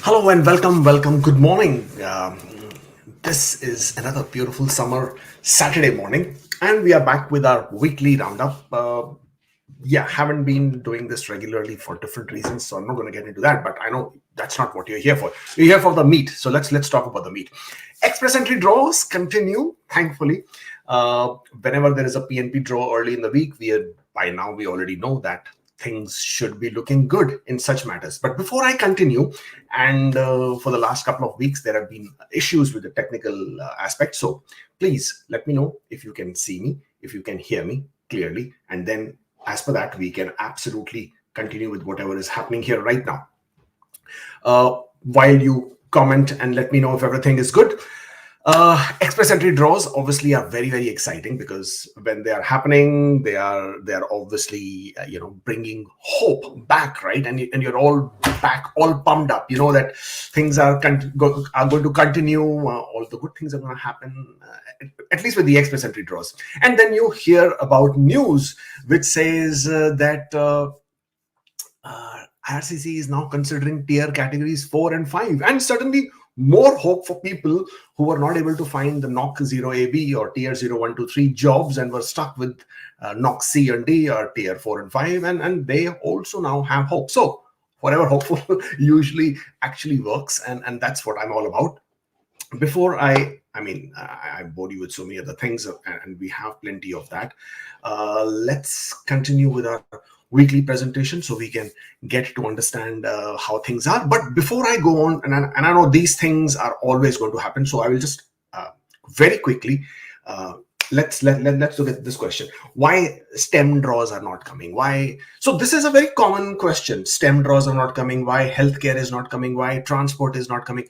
Hello and welcome. Good morning. This is another beautiful summer Saturday morning, and we are back with our weekly roundup. Haven't been doing this regularly for different reasons, so I'm not going to get into that. But I know that's not what you're here for. You're here for the meat. So let's talk about the meat. Express entry draws continue, thankfully. Whenever there is a PNP draw early in the week, by now we already know that things should be looking good in such matters. But before I continue, and for the last couple of weeks, there have been issues with the technical aspect. So please let me know if you can see me, if you can hear me clearly. And then as per that, we can absolutely continue with whatever is happening here right now. While you comment and let me know if everything is good. Express entry draws obviously are very, very exciting because when they are happening, they are obviously bringing hope back, right? And you're all back, all pumped up. You know that things are going to continue. All the good things are going to happen, at least with the express entry draws. And then you hear about news which says that IRCC is now considering tier categories 4 and 5, and suddenly more hope for people who were not able to find the NOC 0AB or tier 0, 1, 2, 3 jobs and were stuck with NOC C and D or tier 4 and 5, and they also now have hope. So whatever hopeful usually actually works, and that's what I'm all about. Before I bored you with so many other things, and we have plenty of that. Let's continue with our weekly presentation so we can get to understand how things are. But before I go on, and I know these things are always going to happen, so I will just very quickly let's look at this question. Why STEM draws are not coming? Why? So this is a very common question. STEM draws are not coming. Why healthcare is not coming? Why transport is not coming?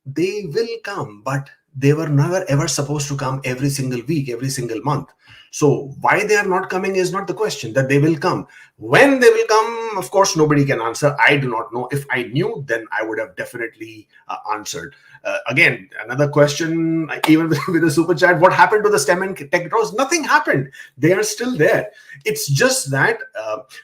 They will come, but they were never ever supposed to come every single week, every single month. So why they are not coming is not the question. That they will come. When they will come, of course, nobody can answer. I do not know. If I knew, then I would have definitely answered. Again, another question, even with a super chat, what happened to the STEM and tech draws? Nothing happened. They are still there. It's just that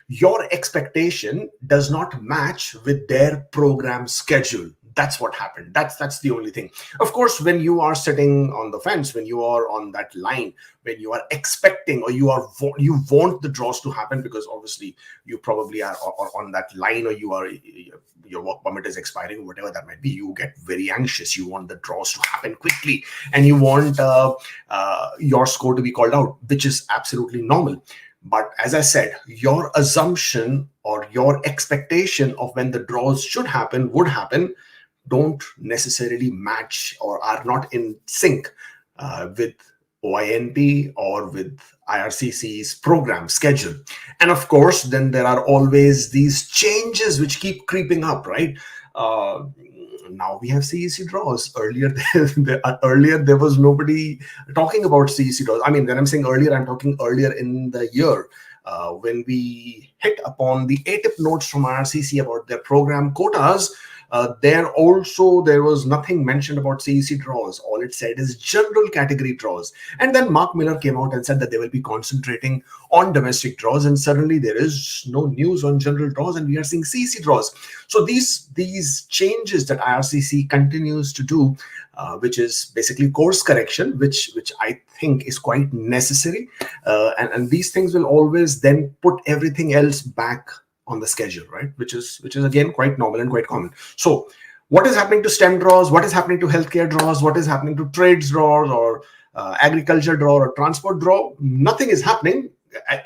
your expectation does not match with their program schedule. That's what happened. That's the only thing. Of course, when you are sitting on the fence, when you are on that line, when you are expecting or you want the draws to happen, because obviously you probably are on that line, or your work permit is expiring, whatever that might be, you get very anxious. You want the draws to happen quickly, and you want your score to be called out, which is absolutely normal. But as I said, your assumption or your expectation of when the draws should happen, would happen, don't necessarily match or are not in sync with OINP or with IRCC's program schedule. And of course, then there are always these changes which keep creeping up, right? Now we have CEC draws. Earlier there was nobody talking about CEC draws. I mean, when I'm saying earlier, I'm talking earlier in the year. When we hit upon the ATIP notes from IRCC about their program quotas, there was nothing mentioned about CEC draws. All it said is general category draws. And then Mark Miller came out and said that they will be concentrating on domestic draws, and suddenly there is no news on general draws, and we are seeing CEC draws. So these changes that IRCC continues to do, which is basically course correction, which I think is quite necessary, and these things will always then put everything else back on the schedule, right? Which is again quite normal and quite common. So what is happening to STEM draws? What is happening to healthcare draws? What is happening to trades draws or agriculture draw or transport draw? Nothing is happening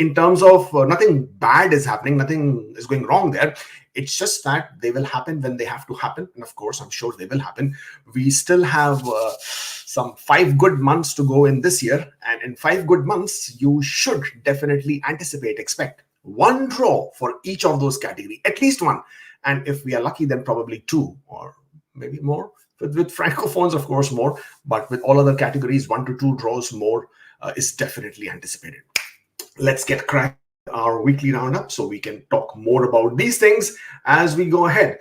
in terms of nothing bad is happening. Nothing is going wrong there. It's just that they will happen when they have to happen. And of course, I'm sure they will happen. We still have some 5 good months to go in this year. And in 5 good months, you should definitely expect one draw for each of those categories, at least one. And if we are lucky, then probably 2 or maybe more. With francophones, of course, more. But with all other categories, 1 to 2 draws more is definitely anticipated. Let's get cracking our weekly roundup so we can talk more about these things as we go ahead.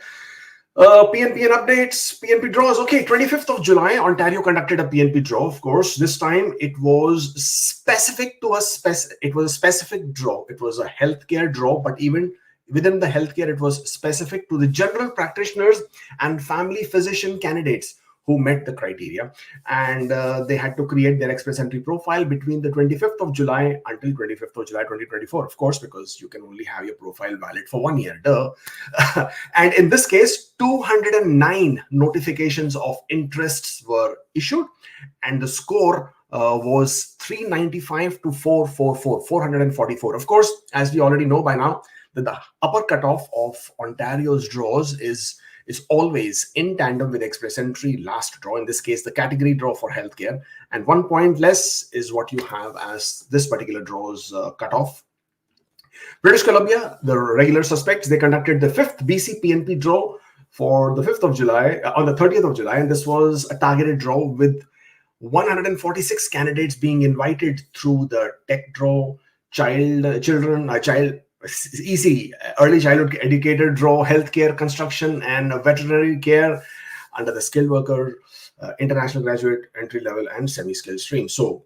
PNP and updates, PNP draws. Okay, 25th of July, Ontario conducted a PNP draw. Of course, this time it was specific to it was a specific draw. It was a healthcare draw, but even within the healthcare, it was specific to the general practitioners and family physician candidates who met the criteria, and they had to create their express entry profile between the 25th of July until 25th of July 2024, of course, because you can only have your profile valid for 1 year, duh. And in this case, 209 notifications of interests were issued, and the score was 395 to 444, 444. Of course, as we already know by now, that the upper cutoff of Ontario's draws is always in tandem with express entry last draw, in this case the category draw for healthcare, and 1 point less is what you have as this particular draw's cutoff. British Columbia, the regular suspects, they conducted the 5th BC PNP draw for the 5th of July, on the 30th of July, and this was a targeted draw with 146 candidates being invited through the tech draw, EC, early childhood educator draw, healthcare, construction, and veterinary care under the skilled worker, international graduate, entry level, and semi-skilled stream. So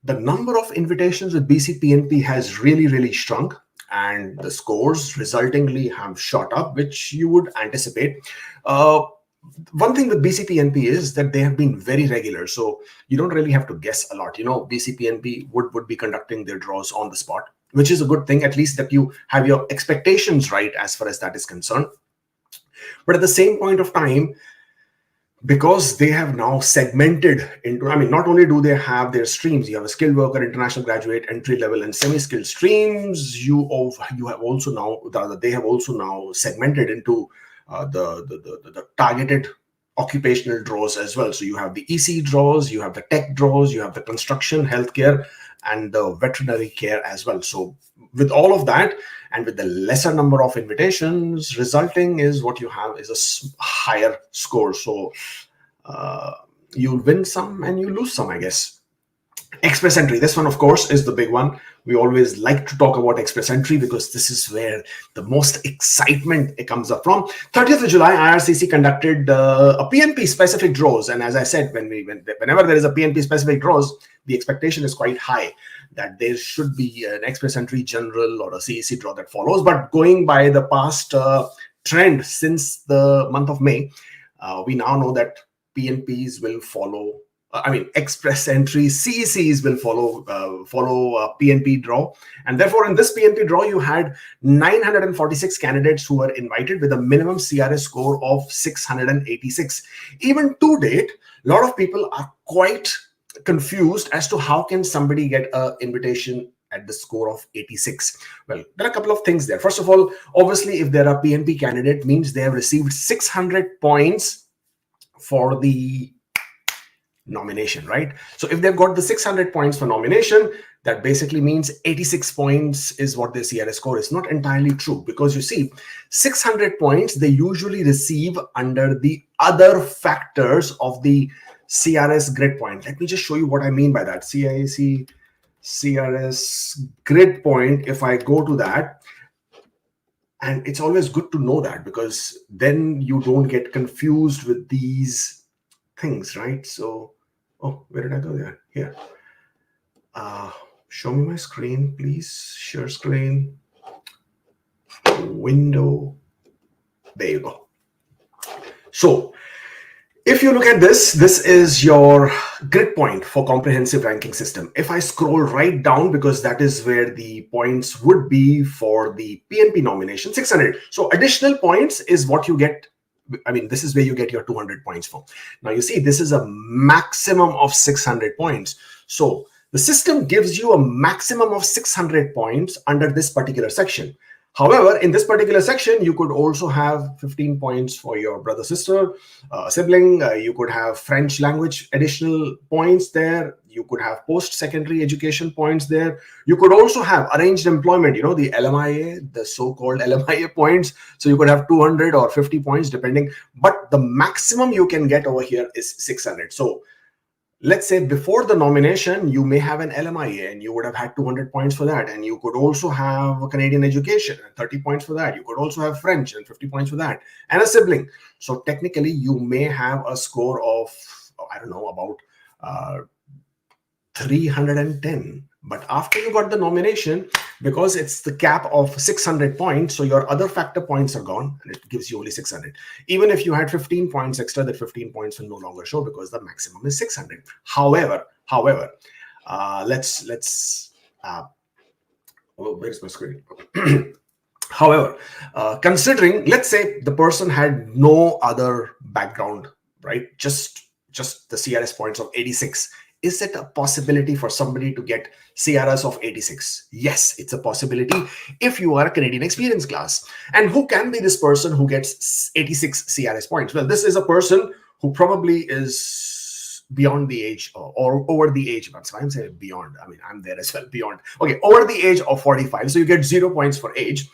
the number of invitations with BC PNP has really shrunk, and the scores resultingly have shot up, which you would anticipate. One thing with BC PNP is that they have been very regular, so you don't really have to guess a lot. BC PNP would be conducting their draws on the spot, which is a good thing, at least that you have your expectations right as far as that is concerned. But at the same point of time, because they have now segmented into, not only do they have their streams, you have a skilled worker, international graduate, entry level, and semi-skilled streams, they have also now segmented into the targeted occupational draws as well. So you have the EC draws, you have the tech draws, you have the construction, healthcare, and the veterinary care as well. So with all of that, and with the lesser number of invitations, resulting is what you have is a higher score. So you win some and you lose some, I guess. Express entry, this one of course is the big one. We always like to talk about express entry because this is where the most excitement comes up from. 30th of July, IRCC conducted a PNP specific draws, and as I said, whenever there is a PNP specific draws, the expectation is quite high that there should be an express entry general or a CEC draw that follows. But going by the past trend since the month of May, we now know that PNPs will follow. Express entry CECs will follow PNP draw, and therefore in this PNP draw you had 946 candidates who were invited with a minimum CRS score of 686. Even to date, a lot of people are quite confused as to how can somebody get an invitation at the score of 86. Well, there are a couple of things there. First of all, obviously, if they're a PNP candidate, means they have received 600 points for the nomination, right? So if they've got the 600 points for nomination, that basically means 86 points is what their CRS score is. Not entirely true, because you see, 600 points they usually receive under the other factors of the CRS grid point. Let me just show you what I mean by that. CIC CRS grid point, if I go to that, and it's always good to know that, because then you don't get confused with these things, right? So, oh, where did I go there? Here. Show me my screen, please. Share screen. Window. There you go. So, if you look at this is your grid point for comprehensive ranking system. If I scroll right down, because that is where the points would be for the PNP nomination, 600. So additional points is what you get. This is where you get your 200 points from. Now you see, this is a maximum of 600 points. So the system gives you a maximum of 600 points under this particular section. However, in this particular section, you could also have 15 points for your brother, sister, sibling. You could have French language additional points there. You could have post-secondary education points there. You could also have arranged employment, the LMIA, the so-called LMIA points. So you could have 200 or 50 points depending. But the maximum you can get over here is 600. So let's say before the nomination, you may have an LMIA and you would have had 200 points for that. And you could also have a Canadian education and 30 points for that. You could also have French and 50 points for that, and a sibling. So technically, you may have a score of, I don't know, about 310. But after you got the nomination, because it's the cap of 600 points, so your other factor points are gone and it gives you only 600. Even if you had 15 points extra, that 15 points will no longer show because the maximum is 600. However, where's my screen? However, considering, let's say the person had no other background, right? Just the CRS points of 86. Is it a possibility for somebody to get CRS of 86? Yes, it's a possibility if you are a Canadian experience class. And who can be this person who gets 86 CRS points? Well, this is a person who probably is beyond the age or over the age. So I'm saying beyond. I mean, I'm there as well, beyond. Okay, over the age of 45. So you get 0 points for age.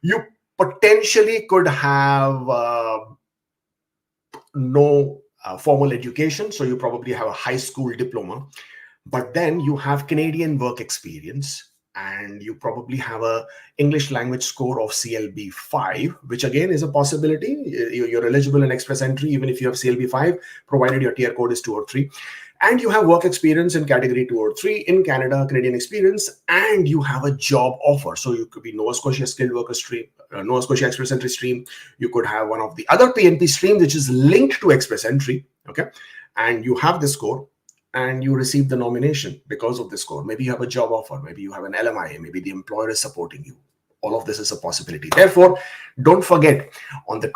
You potentially could have no formal education, so you probably have a high school diploma, but then you have Canadian work experience, and you probably have a English language score of CLB 5, which again is a possibility. You're eligible in express entry even if you have CLB 5, provided your tier code is 2 or 3. And you have work experience in category 2 or 3 in Canada, Canadian experience, and you have a job offer. So you could be Nova Scotia skilled worker stream, Nova Scotia express entry stream. You could have one of the other PNP stream, which is linked to express entry. Okay. And you have the score and you receive the nomination because of the score. Maybe you have a job offer. Maybe you have an LMIA. Maybe the employer is supporting you. All of this is a possibility. Therefore, don't forget on the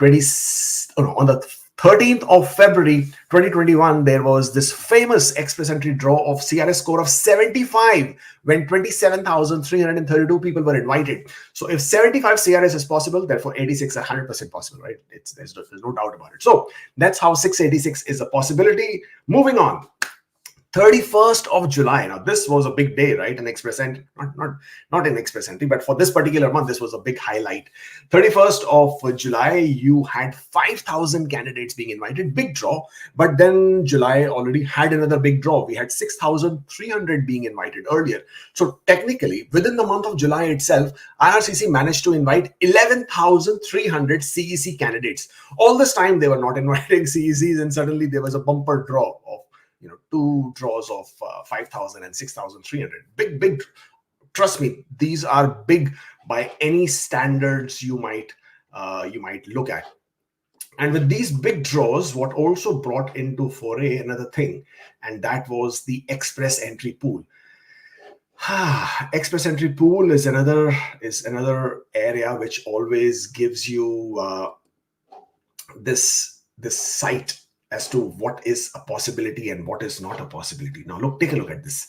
13th of February 2021, there was this famous express entry draw of CRS score of 75 when 27,332 people were invited. So if 75 CRS is possible, therefore 86 is 100% possible, right? There's no doubt about it. So that's how 686 is a possibility. Moving on. 31st of July. Now, this was a big day, right? In express entry, not in express entry, but for this particular month, this was a big highlight. 31st of July, you had 5,000 candidates being invited, big draw. But then July already had another big draw. We had 6,300 being invited earlier. So technically, within the month of July itself, IRCC managed to invite 11,300 CEC candidates. All this time, they were not inviting CECs, and suddenly there was a bumper draw of 2 draws of 5,000 and 6,300. Big. Trust me, these are big by any standards you might look at. And with these big draws, what also brought into foray another thing, and that was the express entry pool. Express entry pool is another area which always gives you this sight as to what is a possibility and what is not a possibility. Now, take a look at this.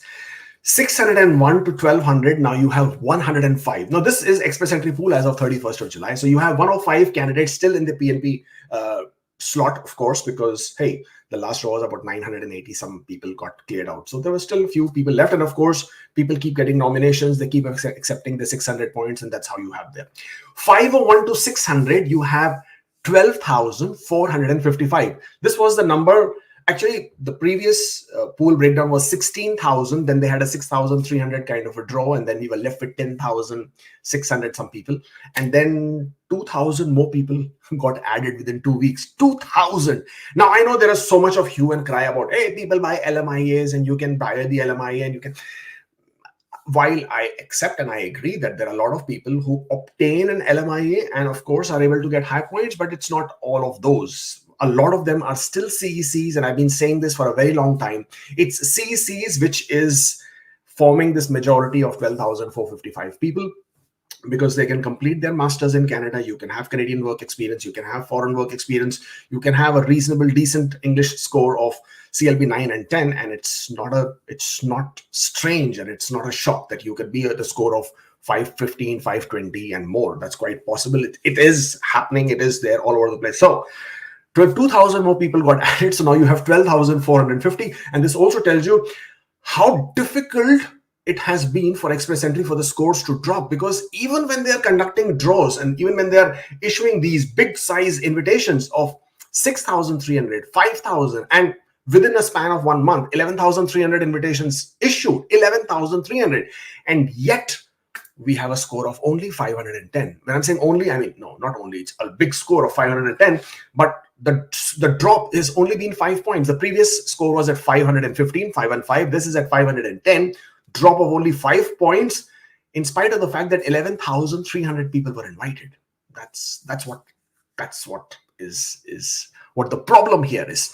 601 to 1,200. Now you have 105. Now, this is express entry pool as of 31st of July. So you have 105 candidates still in the PNP slot, of course, because, hey, the last row was about 980. Some people got cleared out. So there were still a few people left. And of course, people keep getting nominations. They keep accepting the 600 points. And that's how you have there. 501 to 600, you have 12,455. This was the number. Actually, the previous pool breakdown was 16,000. Then they had a 6,300 kind of a draw, and then we were left with 10,600 some people. And then 2,000 more people got added within 2 weeks. 2,000. Now, I know there is so much of hue and cry about, hey, people buy LMIAs and you can buy the LMIA and you can. While I accept and I agree that there are a lot of people who obtain an LMIA and of course are able to get high points, but it's not all of those. A lot of them are still CECs, and I've been saying this for a very long time. It's CECs which is forming this majority of 12,455 people, because they can complete their masters in Canada. You can have Canadian work experience, you can have foreign work experience, you can have a reasonable, decent English score of CLB 9 and 10, and it's not strange and it's not a shock that you could be at a score of 515, 520 and more. That's quite possible. It is happening. It is there all over the place. So 2,000 more people got added. So now you have 12,450. And this also tells you how difficult it has been for express entry for the scores to drop, because even when they're conducting draws and even when they're issuing these big size invitations of 6,300, 5,000, and within a span of 1 month, 11,300 invitations issued, 11,300, and yet we have a score of only 510. When I'm saying only, I mean, no, not only, it's a big score of 510, but the drop is only been 5 points. The previous score was at 515, 515. This is at 510. Drop of only 5 points, in spite of the fact that 11,300 people were invited. That's what is what the problem here is.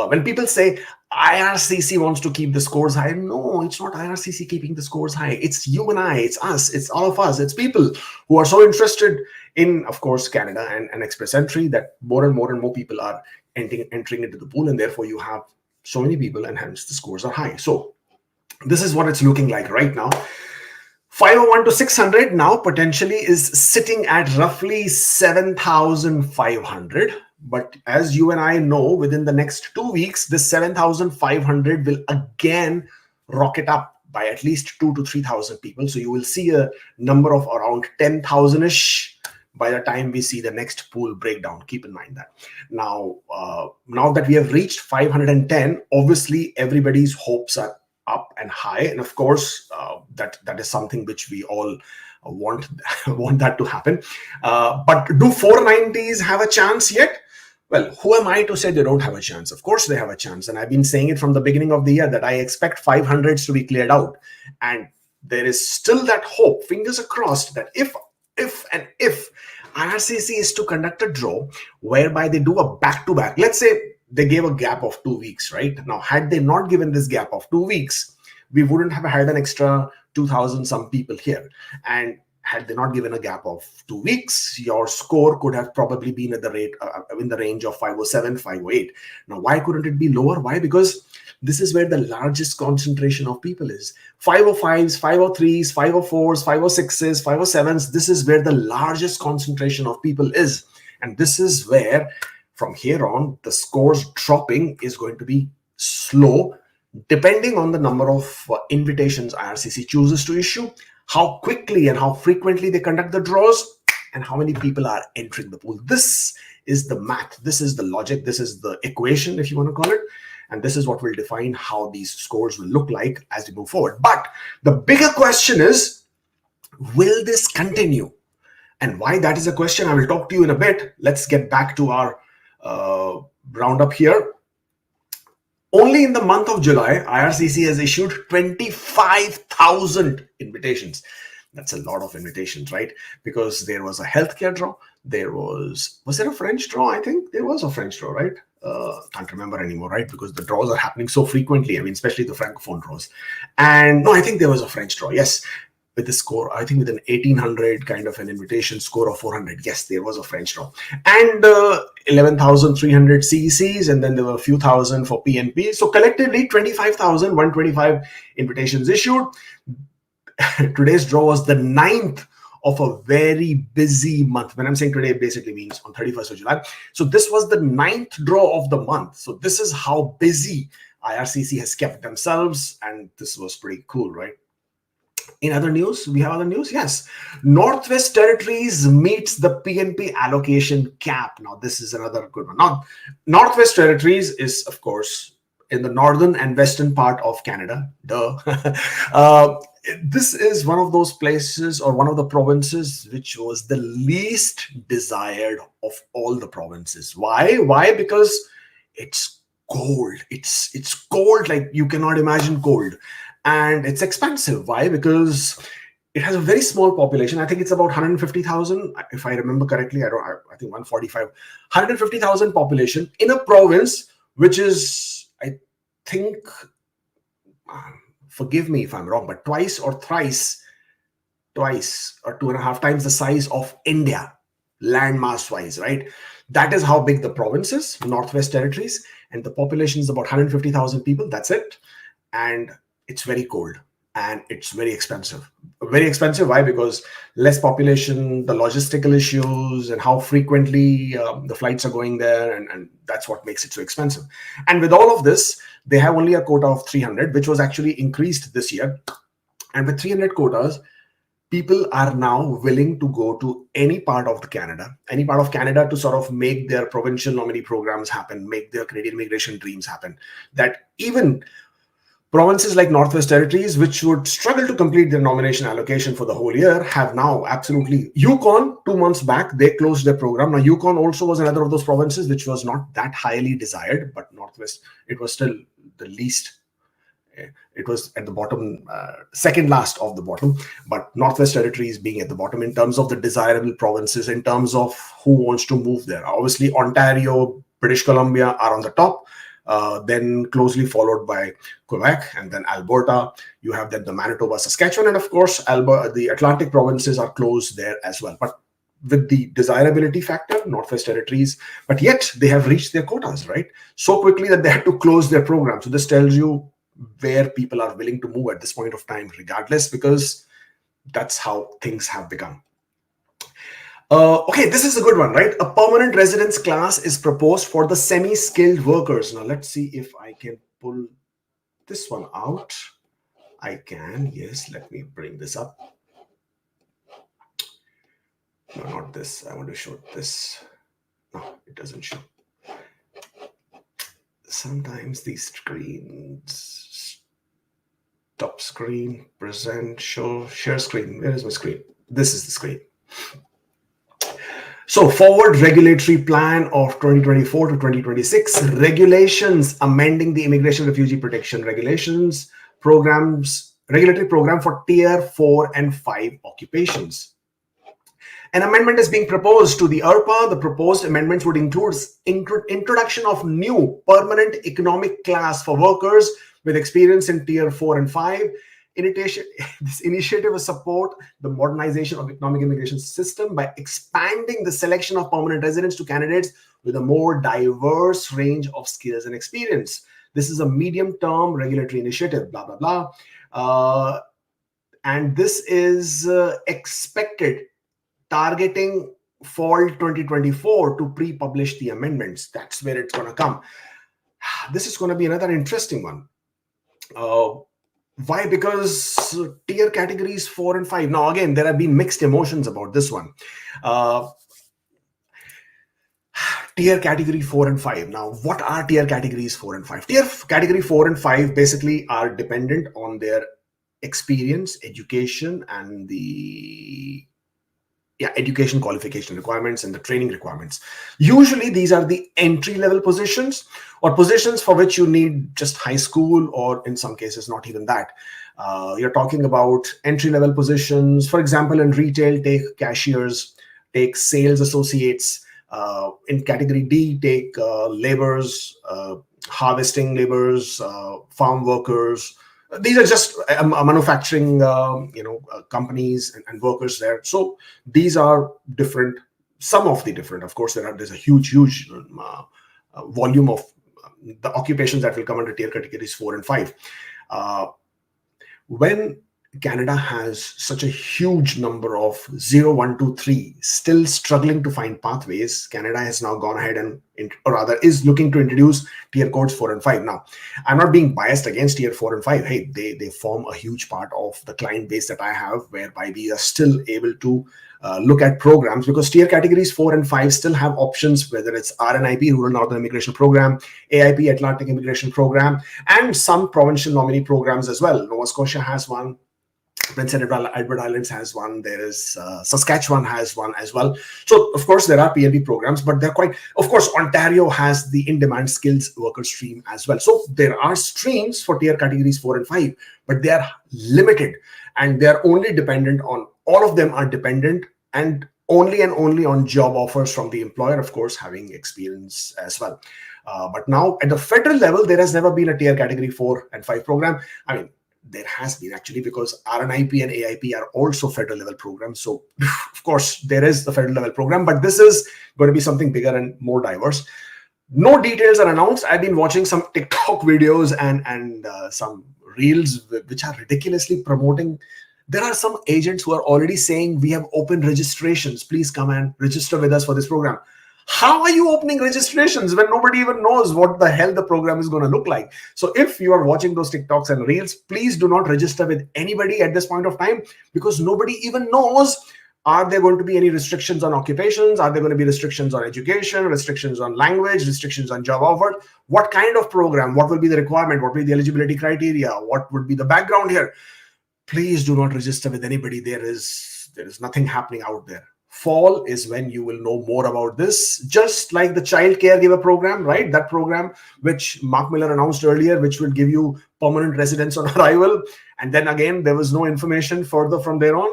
When people say IRCC wants to keep the scores high, no, it's not IRCC keeping the scores high. It's you and I, it's us, it's all of us. It's people who are so interested in, of course, Canada and Express Entry, that more and more people are entering into the pool, and therefore you have so many people, and hence the scores are high. So this is what it's looking like right now. 501 to 600 now potentially is sitting at roughly 7,500. But as you and I know, within the next 2 weeks, this 7,500 will again rocket up by at least 2,000 to 3,000 people. So you will see a number of around 10,000-ish by the time we see the next pool breakdown. Keep in mind that. Now that we have reached 510, obviously everybody's hopes are up and high, and of course that is something which we all want that to happen. But do 490s have a chance yet? Well, who am I to say they don't have a chance? Of course they have a chance, and I've been saying it from the beginning of the year that I expect 500s to be cleared out, and there is still that hope, fingers crossed, that if IRCC is to conduct a draw whereby they do a back-to-back, let's say they gave a gap of 2 weeks, right? Now, had they not given this gap of 2 weeks, we wouldn't have had an extra 2,000 some people here. And had they not given a gap of 2 weeks, your score could have probably been at the rate in the range of 507, 508. Now, why couldn't it be lower? Why? Because this is where the largest concentration of people is. 505s, 503s, 504s, 506s, 507s. This is where the largest concentration of people is. And this is where, from here on, the scores dropping is going to be slow, depending on the number of invitations IRCC chooses to issue, how quickly and how frequently they conduct the draws, and how many people are entering the pool. This is the math, this is the logic, this is the equation, if you want to call it, and this is what will define how these scores will look like as we move forward. But the bigger question is, will this continue? And why that is a question I will talk to you in a bit. Let's get back to our roundup here. Only in the month of July, IRCC has issued 25,000 invitations. That's a lot of invitations, right? Because there was a healthcare draw. Was there a French draw? I think there was a French draw, right? Can't remember anymore, right? Because the draws are happening so frequently. I mean, especially the Francophone draws. And no, I think there was a French draw. Yes. With the score, I think with an 1,800 kind of an invitation score of 400. Yes, there was a French draw. And 11,300 CECs, and then there were a few thousand for PNP. So collectively, 25,125 invitations issued. Today's draw was the 9th of a very busy month. When I'm saying today, it basically means on 31st of July. So this was the 9th draw of the month. So this is how busy IRCC has kept themselves. And this was pretty cool, right? In other news, we have other news. Yes, Northwest Territories meets the PNP allocation cap. Now, this is another good one. Now, Northwest Territories is, of course, in the northern and western part of Canada. Duh. This is one of those places, or one of the provinces, which was the least desired of all the provinces. Why? Why? Because it's cold. It's cold like you cannot imagine cold. And it's expensive. Why? Because it has a very small population. I think it's about 150,000, if I remember correctly. I think 145, 150,000 population in a province which is, I think, forgive me if I'm wrong, but twice or 2.5 times the size of India, landmass wise, right? That is how big the province is, Northwest Territories, and the population is about 150,000 people. That's it. And it's very cold and it's very expensive. Very expensive. Why? Because less population, the logistical issues, and how frequently the flights are going there, and that's what makes it so expensive. And with all of this, they have only a quota of 300, which was actually increased this year. And with 300 quotas, people are now willing to go to any part of Canada to sort of make their provincial nominee programs happen, make their Canadian immigration dreams happen. That even Provinces like Northwest Territories, which would struggle to complete their nomination allocation for the whole year, have now absolutely. Yukon, 2 months back, they closed their program. Now, Yukon also was another of those provinces which was not that highly desired, but Northwest, it was still the least. It was at the bottom, second last of the bottom, but Northwest Territories being at the bottom in terms of the desirable provinces, in terms of who wants to move there. Obviously, Ontario, British Columbia are on the top. Then closely followed by Quebec and then Alberta. You have then the Manitoba, Saskatchewan, and of course, the Atlantic provinces are close there as well. But with the desirability factor, Northwest Territories, but yet they have reached their quotas, right? So quickly that they had to close their program. So this tells you where people are willing to move at this point of time, regardless, because that's how things have become. Okay, this is a good one, right? A permanent residence class is proposed for the semi-skilled workers. Now, let's see if I can pull this one out. I can, yes. Let me bring this up. No, not this. I want to show this. No, it doesn't show. Sometimes these screens, top screen, present, show, share screen. Where is my screen? This is the screen. So, forward regulatory plan of 2024 to 2026, regulations amending the immigration refugee protection regulations, programs, regulatory program for tier 4 and 5 occupations. An amendment is being proposed to the IRPA. The proposed amendments would include introduction of new permanent economic class for workers with experience in tier 4 and 5. This initiative will support the modernization of economic immigration system by expanding the selection of permanent residents to candidates with a more diverse range of skills and experience. This is a medium-term regulatory initiative, blah, blah, blah. And this is expected targeting fall 2024 to pre-publish the amendments. That's where it's going to come. This is going to be another interesting one. Why? Because tier categories 4 and 5. Now, again, there have been mixed emotions about this one. Tier category 4 and 5. Now, what are tier categories 4 and 5? Tier category 4 and 5 basically are dependent on their experience, education, and the education qualification requirements and the training requirements. Usually these are the entry-level positions or positions for which you need just high school, or in some cases not even that. You're talking about entry-level positions. For example, in retail, take cashiers, take sales associates. In category D, take laborers, harvesting laborers, farm workers. These are just manufacturing, companies and workers there. So these are different. Some of the different, of course, there's a huge volume of the occupations that will come under tier categories 4 and 5. When Canada has such a huge number of 0, 1, 2, 3 still struggling to find pathways, Canada has now gone ahead or rather is looking to introduce tier codes 4 and 5. Now, I'm not being biased against tier 4 and 5. Hey, they form a huge part of the client base that I have, whereby we are still able to look at programs, because tier categories 4 and 5 still have options, whether it's RNIP, Rural Northern Immigration Program, AIP, Atlantic Immigration Program, and some provincial nominee programs as well. Nova Scotia has one. Prince Edward Islands has one. There is Saskatchewan has one as well. So, of course, there are PNP programs, but they're quite, of course, Ontario has the in-demand skills worker stream as well. So there are streams for tier categories 4 and 5, but they are limited, and they're only dependent on, all of them are dependent and only on job offers from the employer, of course, having experience as well. But now at the federal level, there has never been a tier category 4 and 5 program. I mean, there has been actually, because RNIP and AIP are also federal level programs. So, of course, there is the federal level program, but this is going to be something bigger and more diverse. No details are announced. I've been watching some TikTok videos and some reels which are ridiculously promoting. There are some agents who are already saying, we have open registrations. Please come and register with us for this program. How are you opening registrations when nobody even knows what the hell the program is going to look like? So if you are watching those TikToks and reels, please do not register with anybody at this point of time, because nobody even knows Are there going to be any restrictions on occupations? Are there going to be restrictions on education, restrictions on language, restrictions on job offer? What kind of program? What will be the requirement? What will be the eligibility criteria? What would be the background here? Please do not register with anybody. There is nothing happening out there. Fall is when you will know more about this, just like the child caregiver program, right? That program which Mark Miller announced earlier, which will give you permanent residence on arrival. And then again, there was no information further from there on.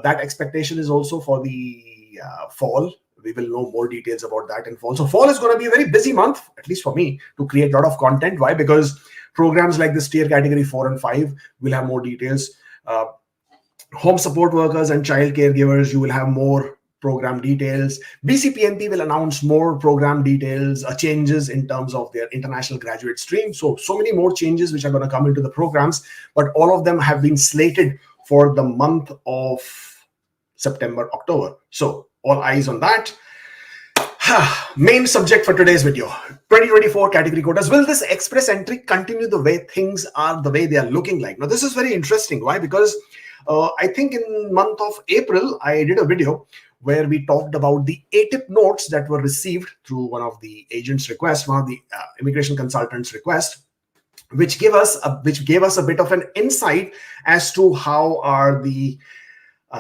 That expectation is also for the fall. We will know more details about that in fall. So fall is going to be a very busy month, at least for me, to create a lot of content. Why? Because programs like this tier category 4 and 5 will have more details. Home support workers and child caregivers, you will have more program details. BCPNP will announce more program details, changes in terms of their international graduate stream. So many more changes which are going to come into the programs, but all of them have been slated for the month of September, October. So all eyes on that. Main subject for today's video, 2024 category quotas. Will this express entry continue the way things are, the way they are looking like? Now, this is very interesting. Why? Because I think in month of April, I did a video where we talked about the ATIP notes that were received through one of the agents' requests, one of the immigration consultants' request, which gave us a bit of an insight as to how are the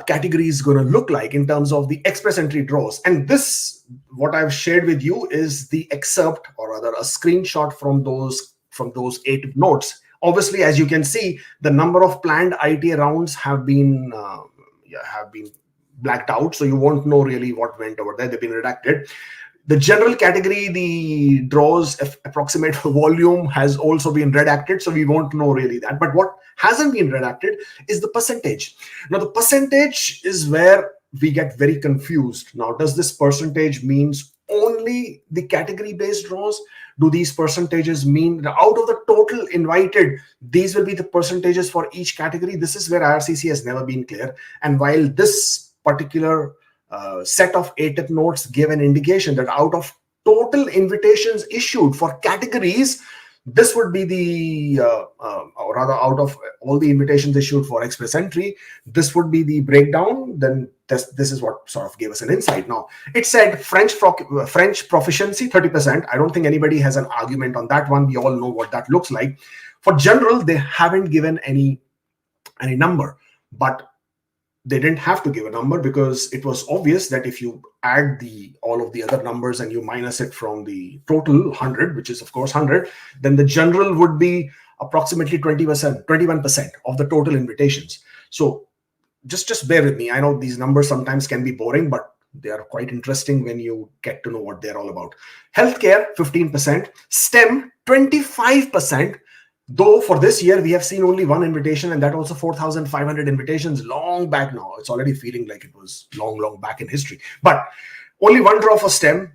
categories going to look like in terms of the express entry draws. And this, what I've shared with you, is the excerpt, or rather a screenshot from those ATIP notes. Obviously, as you can see, the number of planned ITA rounds have been blacked out, so you won't know really what went over there. They've been redacted. The general category, the draws approximate volume has also been redacted, so we won't know really that. But what hasn't been redacted is the percentage. Now, the percentage is where we get very confused. Now, does this percentage means only the category-based draws? Do these percentages mean that out of the total invited, these will be the percentages for each category? This is where IRCC has never been clear. And while this particular set of ATIP notes give an indication that out of total invitations issued for categories, this would be the, or rather out of all the invitations issued for express entry, this would be the breakdown. Then this is what sort of gave us an insight. Now, it said French proficiency, 30%. I don't think anybody has an argument on that one. We all know what that looks like. For general, they haven't given any number, but they didn't have to give a number because it was obvious that if you add all of the other numbers and you minus it from the total 100, which is of course 100, then the general would be approximately 21% of the total invitations. So just bear with me. I know these numbers sometimes can be boring, but they are quite interesting when you get to know what they're all about. Healthcare, 15%, STEM, 25%. Though for this year, we have seen only one invitation, and that also 4,500 invitations long back now. It's already feeling like it was long back in history. But only one draw for STEM,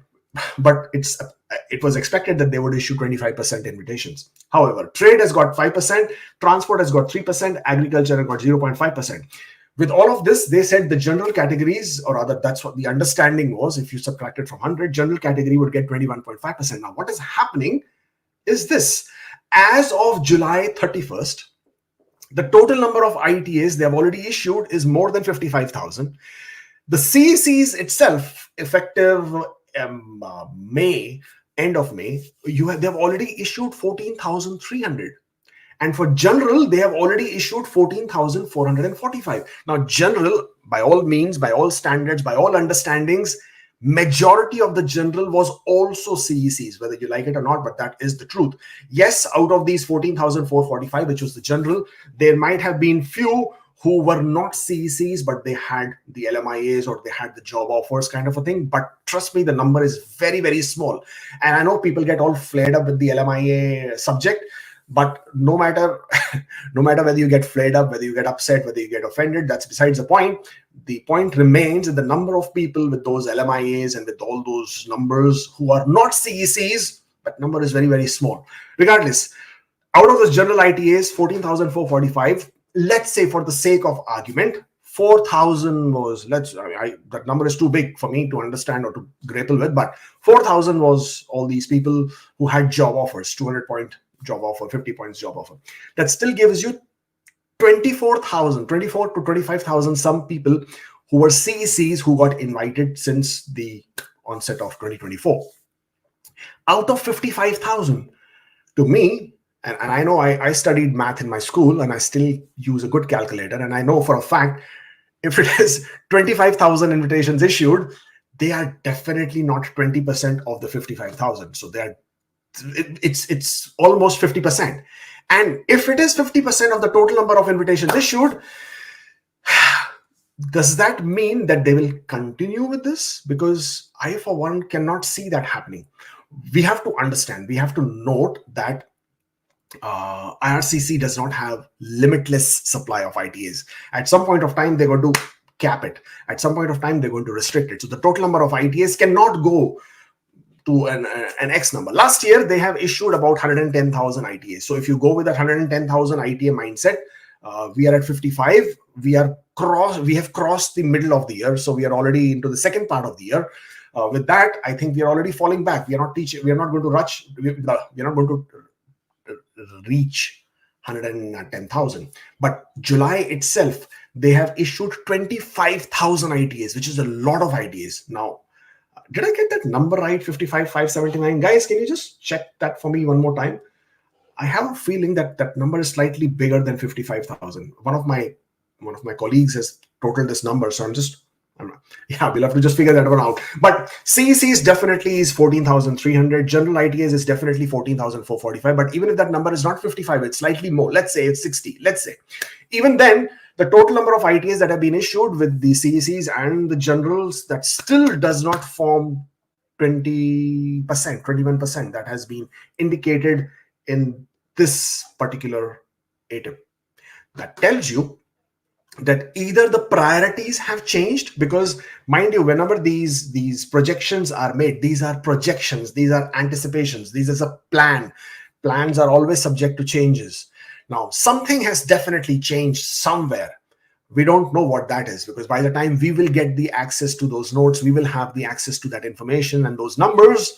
but it was expected that they would issue 25% invitations. However, trade has got 5%, transport has got 3%, agriculture has got 0.5%. With all of this, they said the general categories, or rather that's what the understanding was, if you subtracted from 100, general category would get 21.5%. Now, what is happening is this. As of July 31st, the total number of ITAs they have already issued is more than 55,000. The CECs itself, effective May, end of May, they have already issued 14,300. And for general, they have already issued 14,445. Now, general, by all means, by all standards, by all understandings, majority of the general was also CECs, whether you like it or not, but that is the truth. Yes, out of these 14,445, which was the general, there might have been few who were not CECs, but they had the LMIAs or they had the job offers kind of a thing. But trust me, the number is very, very small. And I know people get all flared up with the LMIA subject, but no matter whether you get flared up, whether you get upset, whether you get offended, that's besides the point. The point remains that the number of people with those LMIAs and with all those numbers who are not CECs, that number is very, very small. Regardless, out of those general ITAs, 14,445, let's say for the sake of argument, 4,000 was, that number is too big for me to understand or to grapple with, but 4,000 was all these people who had job offers, 200-point job offer, 50 points job offer. That still gives you 24 to 25,000 some people who were CECs who got invited since the onset of 2024. Out of 55,000, to me, and I know I studied math in my school and I still use a good calculator, and I know for a fact, if it is 25,000 invitations issued, they are definitely not 20% of the 55,000. So it's almost 50%. And if it is 50% of the total number of invitations issued, does that mean that they will continue with this? Because I, for one, cannot see that happening. We have to understand, we have to note that IRCC does not have limitless supply of ITAs. At some point of time, they're going to cap it. At some point of time, they're going to restrict it. So the total number of ITAs cannot go to an X number. Last year, they have issued about 110,000 ITAs. So if you go with that 110,000 ITA mindset, we are at 55. We have crossed the middle of the year. So we are already into the second part of the year. With that, I think we are already falling back. We are not teaching. We are not going to rush. We are not going to reach 110,000. But July itself, they have issued 25,000 ITAs, which is a lot of ITAs. Now, did I get that number right? 55,579. Guys, can you just check that for me one more time? I have a feeling that that number is slightly bigger than 55,000. One of my colleagues has totaled this number, so we'll have to just figure that one out. But CECs definitely is 14,300. General ITAs is definitely 14,445. But even if that number is not 55, it's slightly more. Let's say it's 60. Let's say. Even then, the total number of ITAs that have been issued with the CECs and the generals, that still does not form 20%, 21% that has been indicated in this particular item. That tells you that either the priorities have changed, because mind you, whenever these projections are made, these are projections, these are anticipations, these is a plan. Plans are always subject to changes. Now, something has definitely changed somewhere. We don't know what that is, because by the time we will get the access to those notes, we will have the access to that information and those numbers.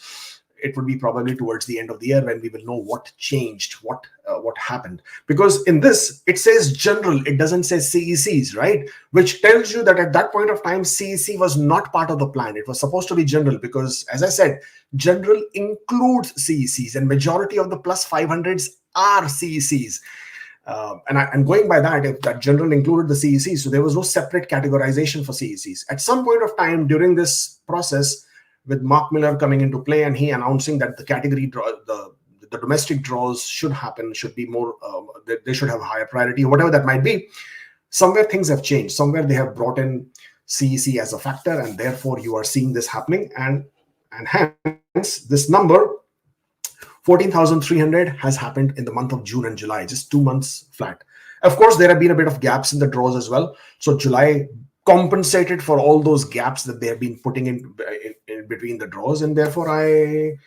It would be probably towards the end of the year when we will know what changed, what happened. Because in this, it says general, it doesn't say CECs, right? Which tells you that at that point of time, CEC was not part of the plan. It was supposed to be general because, as I said, general includes CECs, and majority of the plus 500s are CECs. And going by that, if that general included the CECs, so there was no separate categorization for CECs. At some point of time during this process, with Mark Miller coming into play and he announcing that the category draw, the domestic draws should happen, should be more, they should have higher priority, whatever that might be. Somewhere things have changed. Somewhere they have brought in CEC as a factor, and therefore you are seeing this happening. And hence this number, 14,300, has happened in the month of June and July, just 2 months flat. Of course, there have been a bit of gaps in the draws as well. So July compensated for all those gaps that they have been putting in between the draws, and therefore I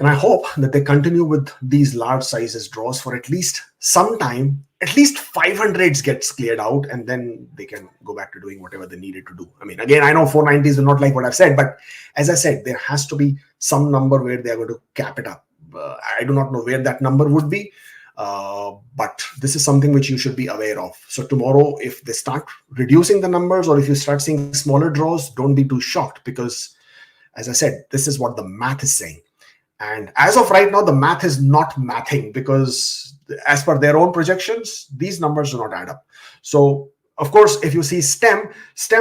hope that they continue with these large sizes draws for at least some time. At least 500s gets cleared out, and then they can go back to doing whatever they needed to do. I mean, again, I know 490s are not like what I've said, but as I said, there has to be some number where they are going to cap it up. I do not know where that number would be. But this is something which you should be aware of. So tomorrow, if they start reducing the numbers, or if you start seeing smaller draws, don't be too shocked, because as I said, this is what the math is saying. And as of right now, the math is not mathing, because as per their own projections, these numbers do not add up. So of course, if you see STEM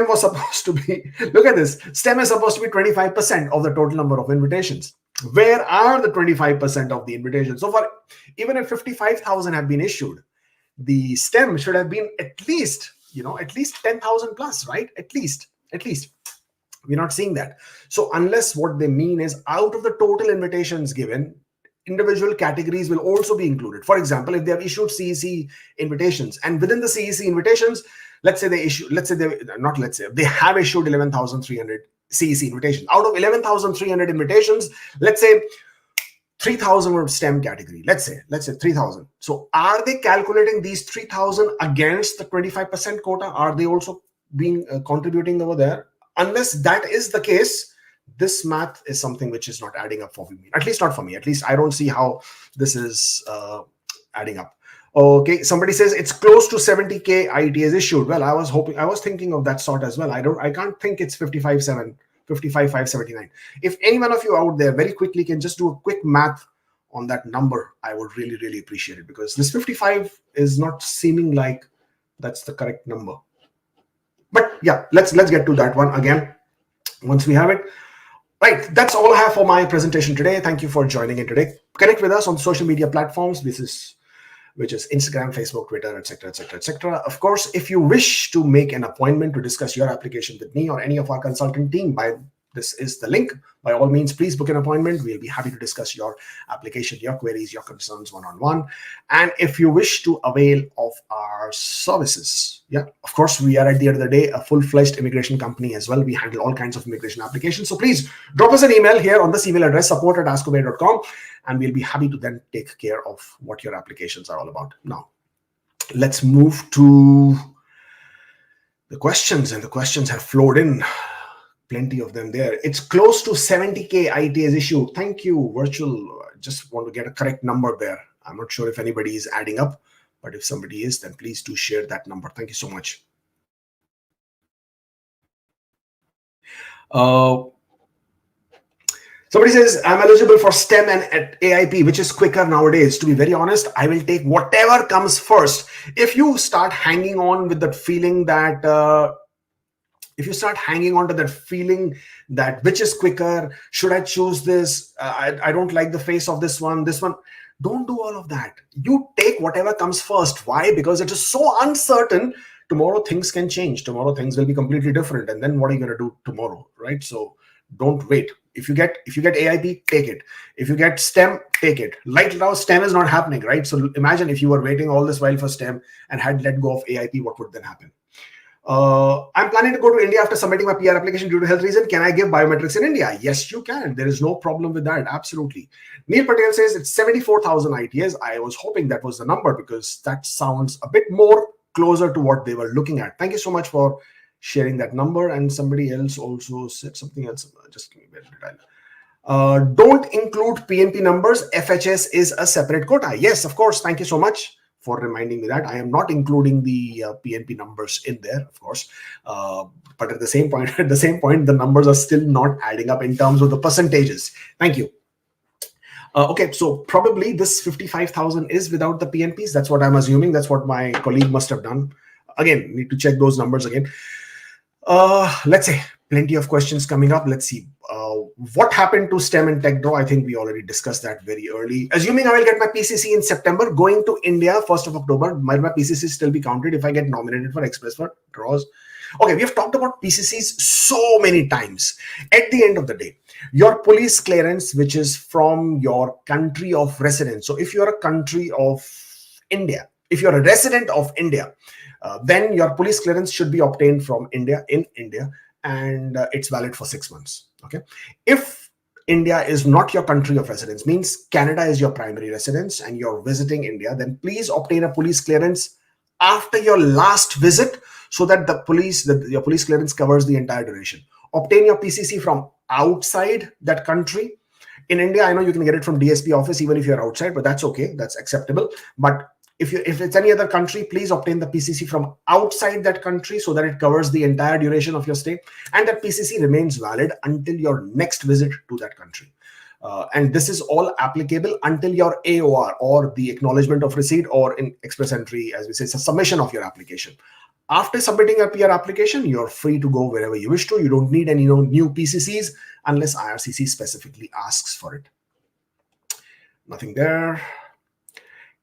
was supposed to be, look at this, STEM is supposed to be 25% of the total number of invitations. Where are the 25% of the invitations? So far, even if 55,000 have been issued, the STEM should have been at least 10,000 plus, right? At least. We're not seeing that. So unless what they mean is out of the total invitations given, individual categories will also be included. For example, if they have issued CEC invitations, and within the CEC invitations, they have issued 11,300 CEC invitations. Out of 11,300 invitations, let's say 3,000 were STEM category. Let's say 3,000. So are they calculating these 3,000 against the 25% quota? Are they also being contributing over there? Unless that is the case, this math is something which is not adding up for me. At least not for me. At least I don't see how this is adding up. Okay, somebody says it's close to 70k ITAs issued. Well, I was thinking of that sort as well. I can't think it's 55,579. If any one of you out there very quickly can just do a quick math on that number, I would really, really appreciate it, because this 55 is not seeming like that's the correct number. But yeah, let's get to that one again once we have it. Right, that's all I have for my presentation today. Thank you for joining in today. Connect with us on social media platforms, which is Instagram, Facebook, Twitter, etc., etc., etc. Of course, if you wish to make an appointment to discuss your application with me or any of our consultant team, this is the link. By all means, please book an appointment. We'll be happy to discuss your application, your queries, your concerns one-on-one. And if you wish to avail of our services, yeah, of course, we are at the end of the day a full-fledged immigration company as well. We handle all kinds of immigration applications. So please drop us an email here on this email address, support@askkubeir.com, and we'll be happy to then take care of what your applications are all about. Now, let's move to the questions, and the questions have flowed in. Plenty of them there. It's close to 70k ITAs issued. Thank you, Virtual. Just want to get a correct number there. I'm not sure if anybody is adding up, but if somebody is, then please do share that number. Thank you so much. Somebody says, I'm eligible for STEM and AIP, which is quicker nowadays. To be very honest, I will take whatever comes first. If you start hanging on with that feeling that which is quicker, should I choose this? I don't like the face of this one. Don't do all of that. You take whatever comes first. Why? Because it is so uncertain. Tomorrow things can change. Tomorrow things will be completely different. And then what are you going to do tomorrow, right? So don't wait. If you get AIP, take it. If you get STEM, take it. Right now, STEM is not happening, right? So imagine if you were waiting all this while for STEM and had let go of AIP, what would then happen? I'm planning to go to India after submitting my PR application due to health reason. Can I give biometrics in India? Yes, you can. There is no problem with that. Absolutely. Neil Patel says it's 74,000 ITAs. I was hoping that was the number, because that sounds a bit more closer to what they were looking at. Thank you so much for sharing that number. And somebody else also said something else. Just give me a minute. Don't include PNP numbers. FHS is a separate quota. Yes, of course. Thank you so much for reminding me that. I am not including the PNP numbers in there, of course. But at the same point, the numbers are still not adding up in terms of the percentages. Thank you. Okay, so probably this 55,000 is without the PNPs. That's what I'm assuming. That's what my colleague must have done. Again, need to check those numbers again. Let's say plenty of questions coming up. Let's see. What happened to STEM and Tech Draw? I think we already discussed that very early. Assuming I will get my PCC in September, going to India 1st of October, might my PCC still be counted if I get nominated for Express for draws? Okay, we have talked about PCCs so many times. At the end of the day, your police clearance, which is from your country of residence. So if you're a country of India, if you're a resident of India, then your police clearance should be obtained from India, and it's valid for 6 months. Okay. If India is not your country of residence, means Canada is your primary residence and you're visiting India, then please obtain a police clearance after your last visit, so that your police clearance covers the entire duration. Obtain your PCC from outside that country. In India, I know you can get it from DSP office even if you're outside, but that's okay. That's acceptable. But if it's any other country, please obtain the PCC from outside that country, so that it covers the entire duration of your stay, and that PCC remains valid until your next visit to that country. And this is all applicable until your AOR, or the acknowledgement of receipt, or in express entry, as we say, it's a submission of your application. After submitting your PR application, you're free to go wherever you wish to. You don't need any new PCCs unless IRCC specifically asks for it. Nothing there.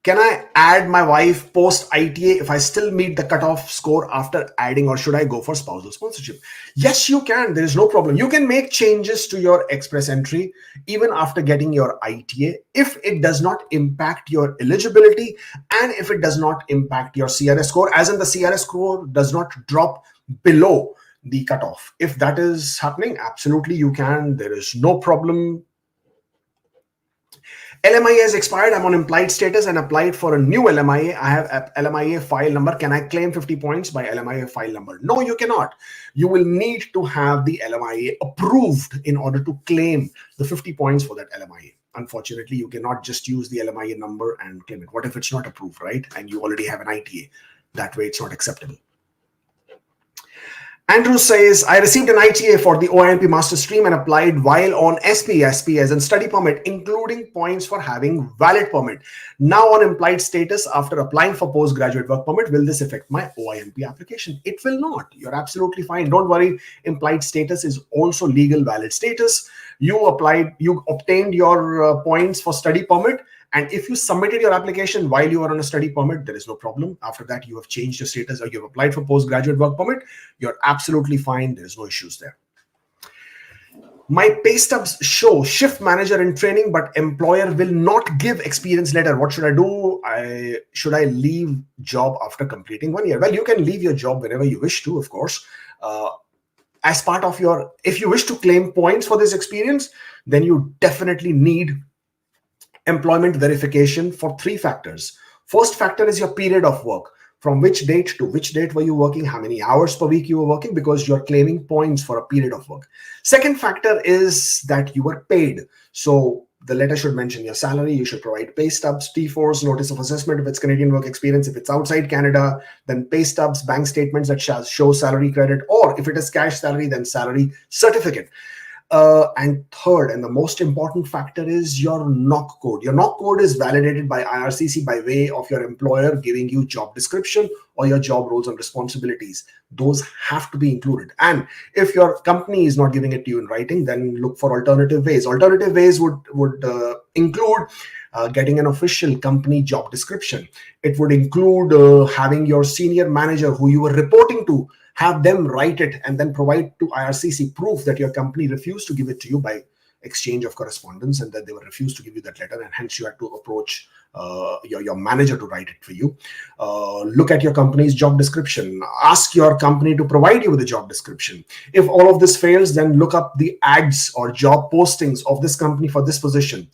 Can I add my wife post ITA if I still meet the cutoff score after adding, or should I go for spousal sponsorship? Yes, you can. There is no problem. You can make changes to your express entry even after getting your ITA if it does not impact your eligibility and if it does not impact your CRS score, as in the CRS score does not drop below the cutoff. If that is happening, absolutely you can. There is no problem. LMIA has expired. I'm on implied status and applied for a new LMIA. I have a LMIA file number. Can I claim 50 points by LMIA file number? No, you cannot. You will need to have the LMIA approved in order to claim the 50 points for that LMIA. unfortunately, you cannot just use the LMIA number and claim it. What if it's not approved, right? And you already have an ITA. That way, it's not acceptable. Andrew says, I received an ITA for the OIMP master stream and applied while on SP as in study permit, including points for having valid permit. Now on implied status after applying for postgraduate work permit, will this affect my OIMP application? It will not. You're absolutely fine. Don't worry. Implied status is also legal valid status. You obtained your points for study permit. And if you submitted your application while you are on a study permit, there is no problem. After that, you have changed your status or you've applied for postgraduate work permit. You're absolutely fine. There's no issues there. My pay stubs show shift manager in training, but employer will not give experience letter. What should I do? Should I leave job after completing 1 year? Well, you can leave your job whenever you wish to, of course. As part of if you wish to claim points for this experience, then you definitely need employment verification for 3 factors. First factor is your period of work. From which date to which date were you working? How many hours per week you were working? Because you're claiming points for a period of work. Second factor is that you were paid. So the letter should mention your salary. You should provide pay stubs, T4s, notice of assessment if it's Canadian work experience. If it's outside Canada, then pay stubs, bank statements that show salary credit, or if it is cash salary, then salary certificate. And third, and the most important factor is your NOC code. Your NOC code is validated by IRCC by way of your employer giving you job description or your job roles and responsibilities. Those have to be included. And if your company is not giving it to you in writing, then look for alternative ways. Alternative ways would include getting an official company job description. It would include having your senior manager who you were reporting to, have them write it and then provide to IRCC proof that your company refused to give it to you by exchange of correspondence and that they were refused to give you that letter, and hence you had to approach your manager to write it for you. Look at your company's job description. Ask your company to provide you with a job description. If all of this fails, then look up the ads or job postings of this company for this position.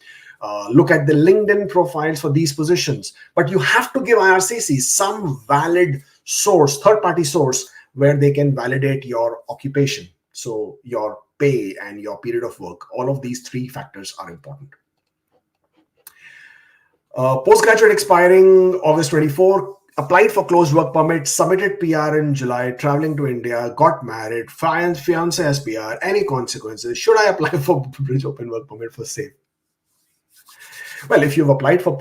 Look at the LinkedIn profiles for these positions. But you have to give IRCC some valid source, third-party source, where they can validate your occupation. So your pay and your period of work, all of these 3 factors are important. Postgraduate expiring August 24, applied for closed work permit, submitted PR in July, traveling to India, got married, fiance has PR, any consequences? Should I apply for bridge open work permit for same? Well, if you've applied for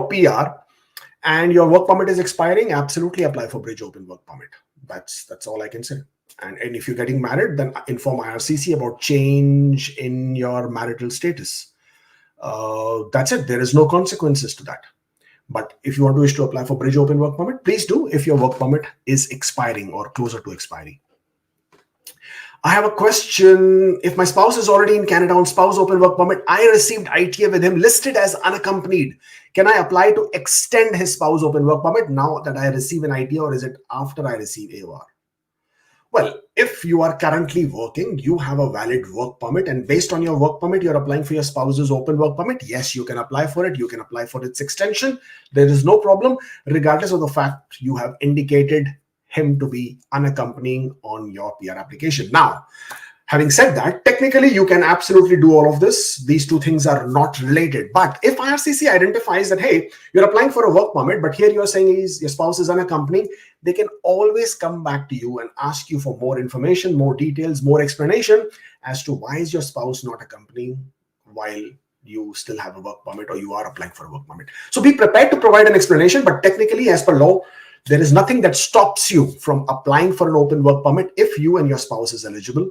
PR, and your work permit is expiring, absolutely apply for bridge open work permit. That's all I can say. And if you're getting married, then inform IRCC about change in your marital status. That's it. There is no consequences to that. But if you wish to apply for bridge open work permit, please do if your work permit is expiring or closer to expiry. I have a question. If my spouse is already in Canada on spouse open work permit, I received ITA with him listed as unaccompanied. Can I apply to extend his spouse open work permit now that I receive an ITA, or is it after I receive AOR? Well, if you are currently working, you have a valid work permit, and based on your work permit, you're applying for your spouse's open work permit. Yes, you can apply for it. You can apply for its extension. There is no problem, regardless of the fact you have indicated him to be unaccompanying on your PR application. Now, having said that, technically you can absolutely do all of this. These 2 things are not related. But if IRCC identifies that, hey, you're applying for a work permit, but here you're saying your spouse is unaccompanying, they can always come back to you and ask you for more information, more details, more explanation as to why is your spouse not accompanying while you still have a work permit or you are applying for a work permit. So be prepared to provide an explanation, but technically, as per law, there is nothing that stops you from applying for an open work permit if you and your spouse is eligible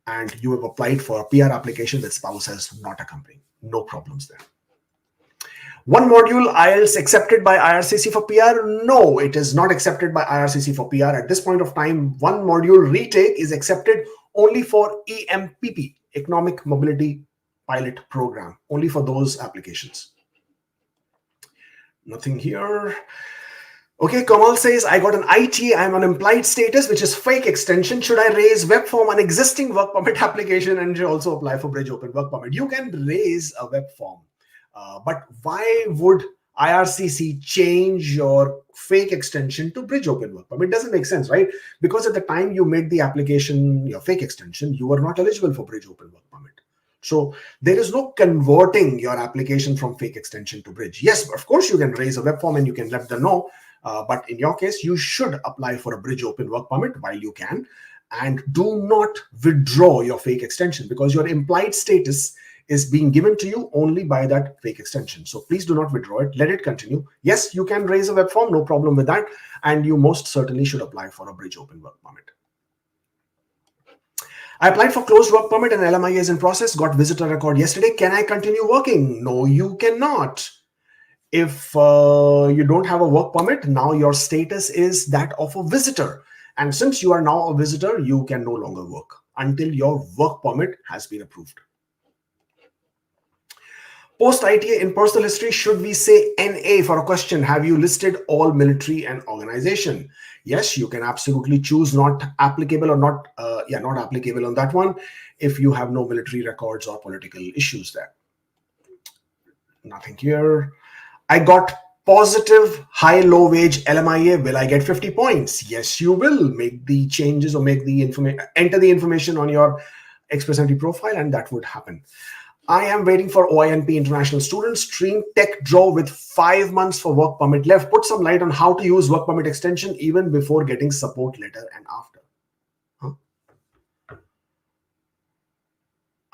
and you have applied for a PR application that spouse has not accompanied. No problems there. One module, IELTS accepted by IRCC for PR? No, it is not accepted by IRCC for PR. At this point of time, one module retake is accepted only for EMPP, Economic Mobility Pilot Program, only for those applications. Nothing here. Okay, Kamal says, I got an ITA, I'm on implied status, which is fake extension. Should I raise web form on existing work permit application and also apply for bridge open work permit? You can raise a web form, but why would IRCC change your fake extension to bridge open work permit? It doesn't make sense, right? Because at the time you made the application, your fake extension, you were not eligible for bridge open work permit. So there is no converting your application from fake extension to bridge. Yes, of course, you can raise a web form and you can let them know. But in your case, you should apply for a bridge open work permit while you can. And do not withdraw your fake extension, because your implied status is being given to you only by that fake extension. So please do not withdraw it. Let it continue. Yes, you can raise a web form, no problem with that. And you most certainly should apply for a bridge open work permit. I applied for closed work permit and LMIA is in process. Got visitor record yesterday. Can I continue working? No, you cannot. If you don't have a work permit, now your status is that of a visitor. And since you are now a visitor, you can no longer work until your work permit has been approved. Post ITA in personal history, should we say NA for a question? Have you listed all military and organization? Yes, you can absolutely choose not applicable or not, not applicable on that one if you have no military records or political issues there. Nothing here. I got positive high-low wage LMIA. Will I get 50 points? Yes, you will. Make the changes or make the information, enter the information on your Express Entry profile, and that would happen. I am waiting for OINP international students. Stream tech draw with 5 months for work permit left. Put some light on how to use work permit extension even before getting support letter and after.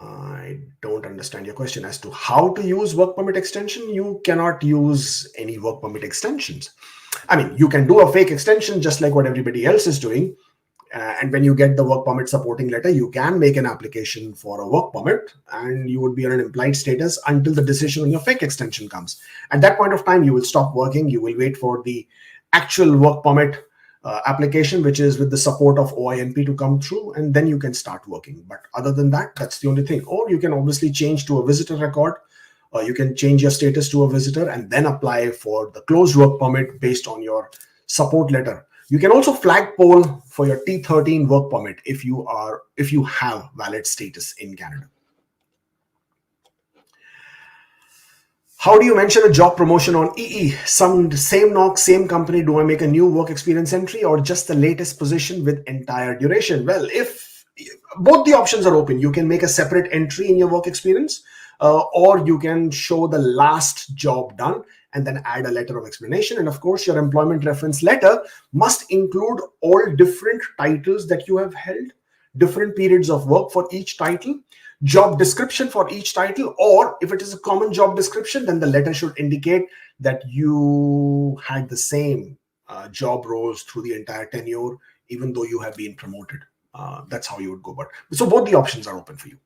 I don't understand your question as to how to use work permit extension. You cannot use any work permit extensions. I mean, you can do a fake extension just like what everybody else is doing. And when you get the work permit supporting letter, you can make an application for a work permit and you would be on an implied status until the decision on your fake extension comes. At that point of time, you will stop working. You will wait for the actual work permit application, which is with the support of OINP to come through, and then you can start working. But other than that, that's the only thing. Or you can obviously change to a visitor record, or you can change your status to a visitor and then apply for the closed work permit based on your support letter. You can also flagpole for your T13 work permit if you have valid status in Canada. How do you mention a job promotion on EE? Same NOC, same company. Do I make a new work experience entry or just the latest position with entire duration? Well, if both the options are open, you can make a separate entry in your work experience, or you can show the last job done and then add a letter of explanation. And of course, your employment reference letter must include all different titles that you have held, different periods of work for each title, job description for each title, or if it is a common job description, then the letter should indicate that you had the same job roles through the entire tenure, even though you have been promoted. That's how you would go about it. So both the options are open for you.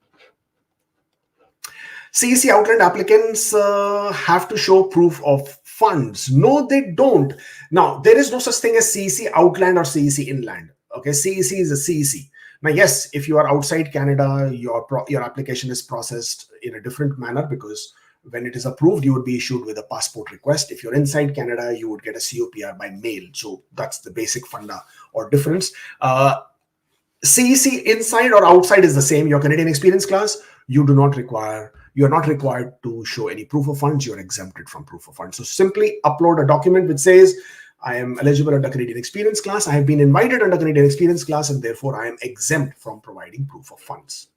CEC outland applicants have to show proof of funds. No, they don't. Now, there is no such thing as CEC outland or CEC inland. Okay, CEC is a CEC. Now, yes, if you are outside Canada, your application is processed in a different manner, because when it is approved, you would be issued with a passport request. If you're inside Canada, you would get a COPR by mail. So that's the basic funda or difference. CEC inside or outside is the same. Your Canadian experience class, you're not required to show any proof of funds. You're exempted from proof of funds. So simply upload a document which says, I am eligible under Canadian experience class. I have been invited under Canadian experience class, and therefore I am exempt from providing proof of funds.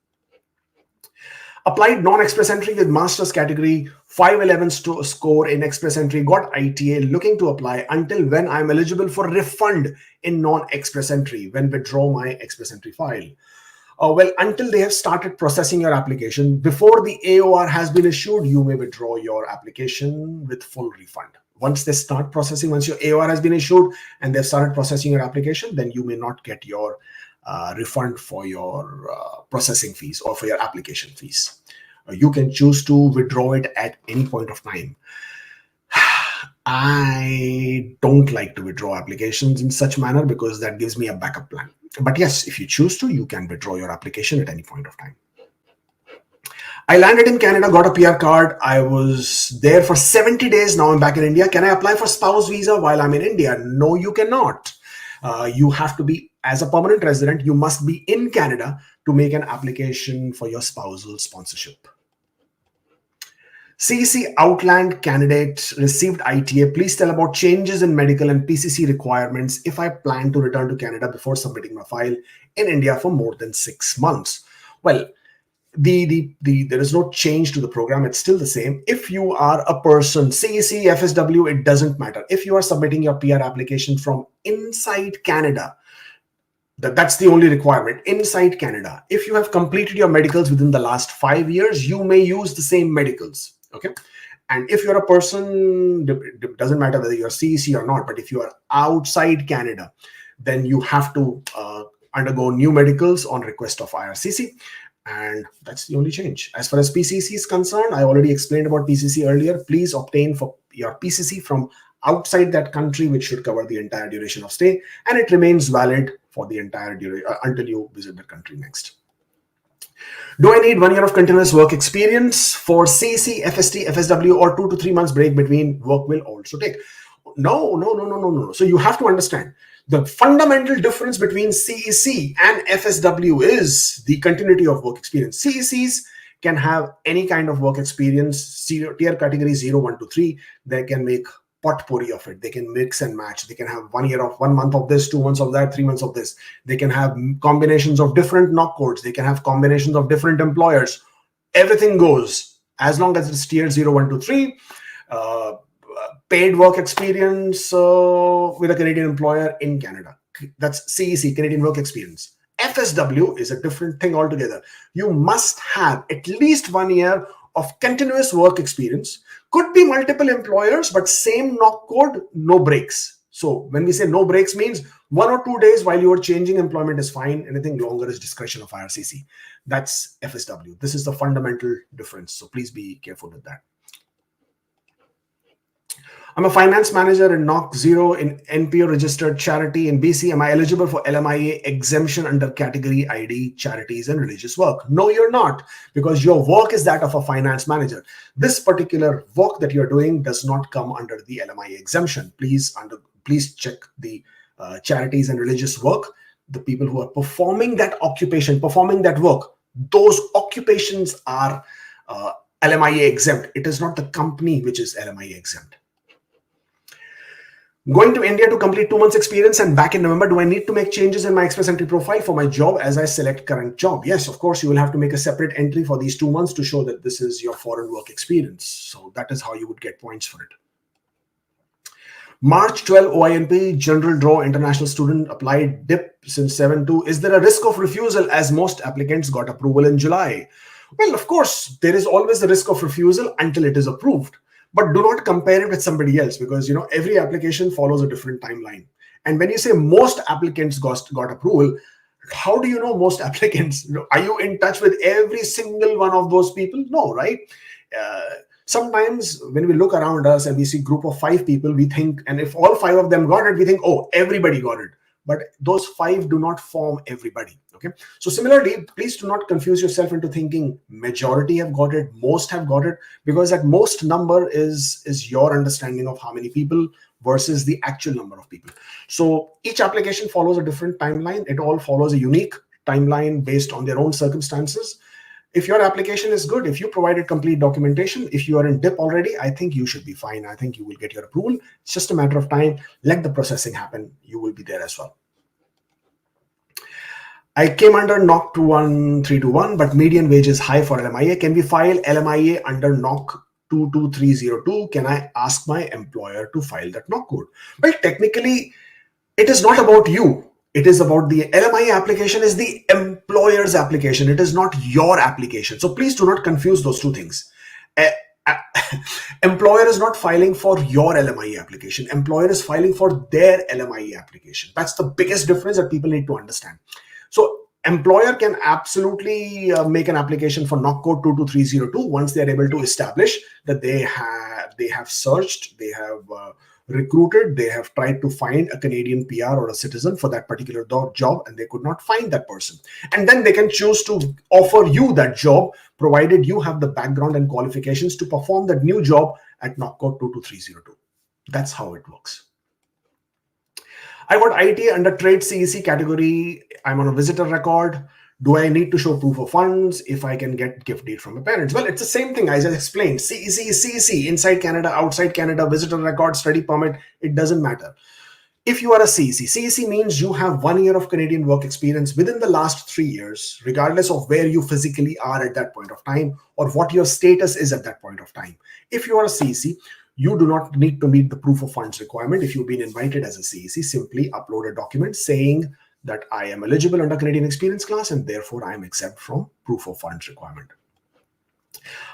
Applied non-express entry with master's category, 511 score in express entry, got ITA, looking to apply until when I'm eligible for refund in non-express entry, when withdraw my express entry file. Well, until they have started processing your application, before the AOR has been issued, you may withdraw your application with full refund. Once they start processing, once your AOR has been issued and they've started processing your application, then you may not get your refund for your processing fees or for your application fees. You can choose to withdraw it at any point of time. I don't like to withdraw applications in such manner because that gives me a backup plan. But yes, if you choose to, you can withdraw your application at any point of time. I landed in Canada, got a PR card. I was there for 70 days. Now I'm back in India. Can I apply for spouse visa while I'm in India? No, you cannot. You have to be, as a permanent resident, you must be in Canada to make an application for your spousal sponsorship. CEC Outland candidate received ITA. Please tell about changes in medical and PCC requirements if I plan to return to Canada before submitting my file in India for more than 6 months. Well, there is no change to the program. It's still the same. If you are a person, CEC, FSW, it doesn't matter. If you are submitting your PR application from inside Canada, that's the only requirement, inside Canada. If you have completed your medicals within the last 5 years, you may use the same medicals. Okay. And if you're a person, it doesn't matter whether you're CEC or not, but if you are outside Canada, then you have to undergo new medicals on request of IRCC. And that's the only change. As far as PCC is concerned, I already explained about PCC earlier. Please obtain for your PCC from outside that country, which should cover the entire duration of stay, and it remains valid for the entire duration until you visit the country next. Do I need 1 year of continuous work experience for CEC, FST, FSW, or 2 to 3 months break between work will also take? No. So you have to understand the fundamental difference between CEC and FSW is the continuity of work experience. CECs can have any kind of work experience, tier category 0, 1 to 3. They can make potpourri of it. They can mix and match. They can have 1 year of 1 month of this, 2 months of that, 3 months of this. They can have combinations of different NOC codes. They can have combinations of different employers. Everything goes as long as it's tier 0, 1 to 3. Paid work experience with a Canadian employer in Canada. That's CEC, Canadian work experience. FSW is a different thing altogether. You must have at least 1 year of continuous work experience. Could be multiple employers, but same NOC code, no breaks. So when we say no breaks means 1 or 2 days while you are changing employment is fine. Anything longer is discretion of IRCC. That's FSW. This is the fundamental difference. So please be careful with that. I'm a finance manager in NOC 0 in NPO registered charity in BC. Am I eligible for LMIA exemption under category ID, charities and religious work? No, you're not, because your work is that of a finance manager. This particular work that you're doing does not come under the LMIA exemption. Please check the charities and religious work. The people who are performing that occupation, performing that work, those occupations are LMIA exempt. It is not the company which is LMIA exempt. Going to India to complete 2 months experience and back in November, do I need to make changes in my express entry profile for my job as I select current job? Yes, of course, you will have to make a separate entry for these 2 months to show that this is your foreign work experience. So that is how you would get points for it. March 12 OINP, general draw, international student, applied dip since 7/2. Is there a risk of refusal as most applicants got approval in July? Well, of course, there is always the risk of refusal until it is approved. But do not compare it with somebody else, because every application follows a different timeline. And when you say most applicants got approval, how do you know most applicants? Are you in touch with every single one of those people? No, right? Sometimes when we look around us and we see a group of 5 people, we think, and if all 5 of them got it, we think, oh, everybody got it. But those 5 do not form everybody. Okay. So similarly, please do not confuse yourself into thinking majority have got it, most have got it, because that most number is your understanding of how many people versus the actual number of people. So each application follows a different timeline. It all follows a unique timeline based on their own circumstances. If your application is good, if you provided complete documentation, if you are in DIP already, I think you should be fine. I think you will get your approval. It's just a matter of time. Let the processing happen. You will be there as well. I came under NOC 21321, but median wage is high for LMIA. Can we file LMIA under NOC 22302? Can I ask my employer to file that NOC code? Well, technically, it is not about you. It is about the LMIA application is the employer's application. It is not your application. So please do not confuse those two things. Employer is not filing for your LMIA application. Employer is filing for their LMIA application. That's the biggest difference that people need to understand. So employer can absolutely make an application for NOC code 22302 once they are able to establish that they have searched, they have recruited, they have tried to find a Canadian PR or a citizen for that particular job, and they could not find that person. And then they can choose to offer you that job, provided you have the background and qualifications to perform that new job at NOC code 22302. That's how it works. I got IT under trade CEC category. I'm on a visitor record. Do I need to show proof of funds if I can get gift deed from my parents? Well, it's the same thing I just explained. CEC is CEC, inside Canada, outside Canada, visitor record, study permit. It doesn't matter. If you are a CEC, CEC means you have 1 year of Canadian work experience within the last 3 years, regardless of where you physically are at that point of time or what your status is at that point of time. If you are a CEC, you do not need to meet the proof of funds requirement. If you've been invited as a CEC, simply upload a document saying that I am eligible under Canadian experience class and therefore I am exempt from proof of funds requirement.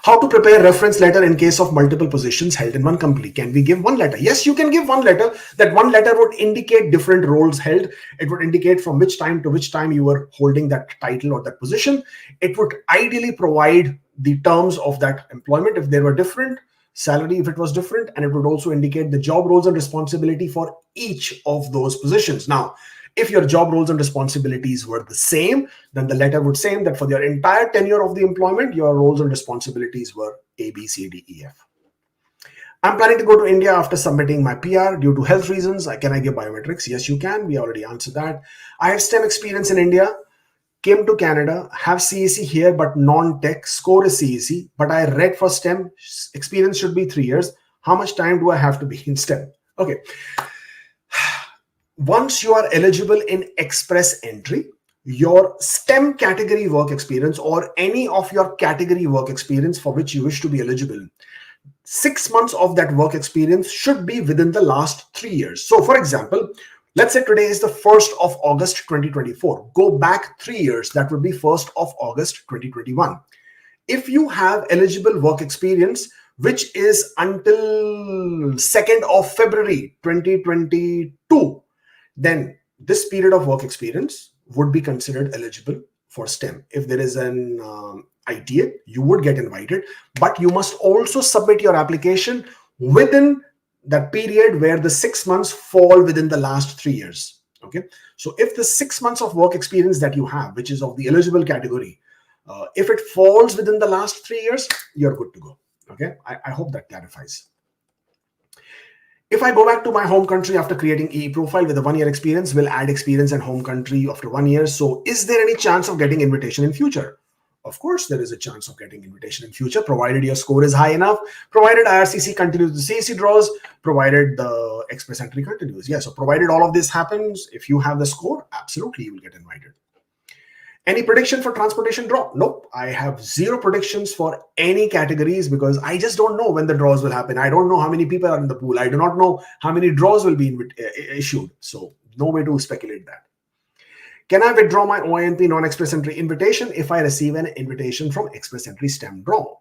How to prepare reference letter in case of multiple positions held in one company? Can we give one letter? Yes, you can give one letter. That one letter would indicate different roles held. It would indicate from which time to which time you were holding that title or that position. It would ideally provide the terms of that employment if they were different, salary if it was different, and it would also indicate the job roles and responsibility for each of those positions. Now, if your job roles and responsibilities were the same, then the letter would say that for your entire tenure of the employment, your roles and responsibilities were A, B, C, D, E, F. I'm planning to go to India after submitting my PR due to health reasons. Can I give biometrics? Yes, you can. We already answered that. I have STEM experience in India, came to Canada, have CEC here, but non-tech, score is CEC, but I read for STEM, experience should be 3 years. How much time do I have to be in STEM? Okay. Once you are eligible in express entry, your STEM category work experience or any of your category work experience for which you wish to be eligible, 6 months of that work experience should be within the last 3 years. So for example, let's say today is the 1st of August 2024. Go back 3 years, that would be 1st of August 2021. If you have eligible work experience which is until 2nd of February 2022, then this period of work experience would be considered eligible for STEM. If there is an ITA, you would get invited, but you must also submit your application within that period where the 6 months fall within the last 3 years. Okay, so if the 6 months of work experience that you have, which is of the eligible category, if it falls within the last 3 years, you're good to go. Okay, I hope that clarifies. If I go back to my home country after creating EE profile with a 1 year experience, will add experience and home country after 1 year. So is there any chance of getting invitation in future? Of course, there is a chance of getting invitation in future, provided your score is high enough, provided IRCC continues the CEC draws, provided the express entry continues. Yeah, so provided all of this happens, if you have the score, absolutely you will get invited. Any prediction for transportation draw? Nope. I have zero predictions for any categories because I just don't know when the draws will happen. I don't know how many people are in the pool. I do not know how many draws will be issued. So no way to speculate that. Can I withdraw my OINP non-express entry invitation if I receive an invitation from express entry STEM draw?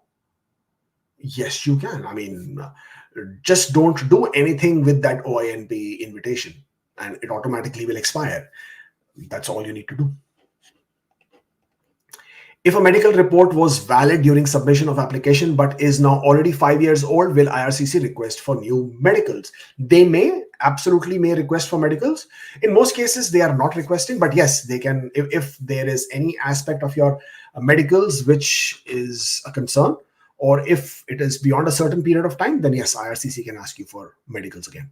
Yes, you can. I mean, just don't do anything with that OINP invitation and it automatically will expire. That's all you need to do. If a medical report was valid during submission of application but is now already 5 years old, will IRCC request for new medicals? They may, absolutely may request for medicals. In most cases, they are not requesting, but yes, they can. If there is any aspect of your medicals which is a concern, or if it is beyond a certain period of time, then yes, IRCC can ask you for medicals again.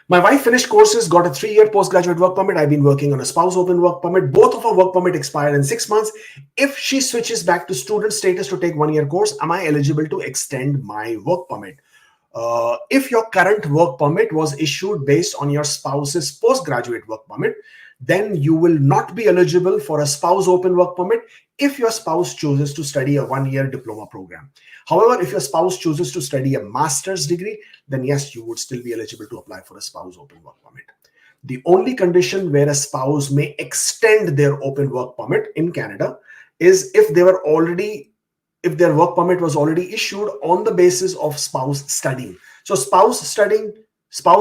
My wife finished courses, got a 3-year postgraduate work permit. I've been working on a spouse open work permit. Both of our work permit expire in 6 months. If she switches back to student status to take 1 year course, am I eligible to extend my work permit? If your current work permit was issued based on your spouse's postgraduate work permit, then you will not be eligible for a spouse open work permit if your spouse chooses to study a 1-year diploma program. However, if your spouse chooses to study a master's degree, then yes, you would still be eligible to apply for a spouse open work permit. The only condition where a spouse may extend their open work permit in Canada is if their work permit was already issued on the basis of spouse studying. So spouse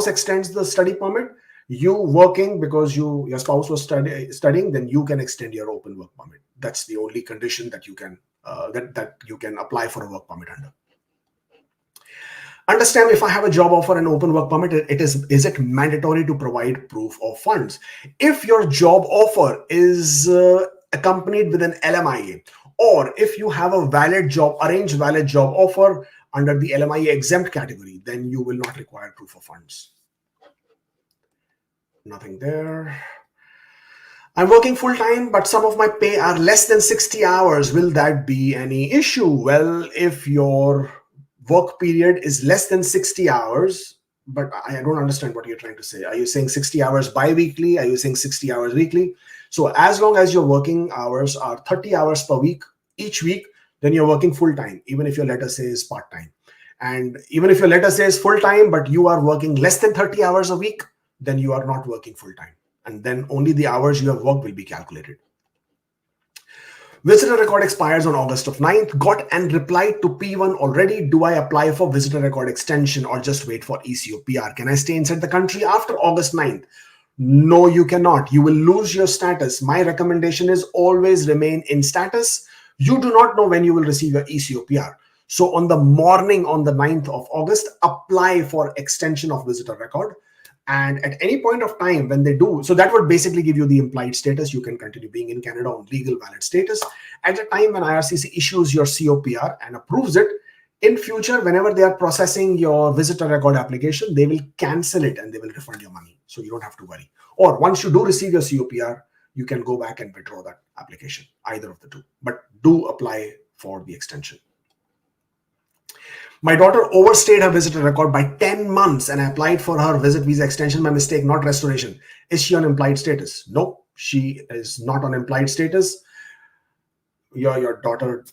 extends the study permit, you working because your spouse was studying, then you can extend your open work permit. That's the only condition that you can that you can apply for a work permit under. Understand, if I have a job offer and open work permit, is it mandatory to provide proof of funds? If your job offer is accompanied with an LMIA, or if you have a arranged valid job offer under the LMIA exempt category, then you will not require proof of funds. Nothing there. I'm working full-time, but some of my pay are less than 60 hours. Will that be any issue? Well, if your work period is less than 60 hours, but I don't understand what you're trying to say. Are you saying 60 hours bi-weekly? Are you saying 60 hours weekly? So as long as your working hours are 30 hours per week, each week, then you're working full-time, even if your letter says part-time. And even if your letter says full-time, but you are working less than 30 hours a week, then you are not working full-time. And then only the hours you have worked will be calculated. Visitor record expires on August of 9th. Got and replied to P1 already. Do I apply for visitor record extension or just wait for ECOPR? Can I stay inside the country after August 9th? No, you cannot. You will lose your status. My recommendation is always remain in status. You do not know when you will receive your ECOPR. So on the morning on the 9th of August, apply for extension of visitor record. And at any point of time when they do, so that would basically give you the implied status. You can continue being in Canada on legal valid status. At the time when IRCC issues your COPR and approves it, in future, whenever they are processing your visitor record application, they will cancel it and they will refund your money. So you don't have to worry. Or once you do receive your COPR, you can go back and withdraw that application, either of the two. But do apply for the extension. My daughter overstayed her visitor record by 10 months and I applied for her visit visa extension by mistake, not restoration. Is she on implied status? No, she is not on implied status. Your daughter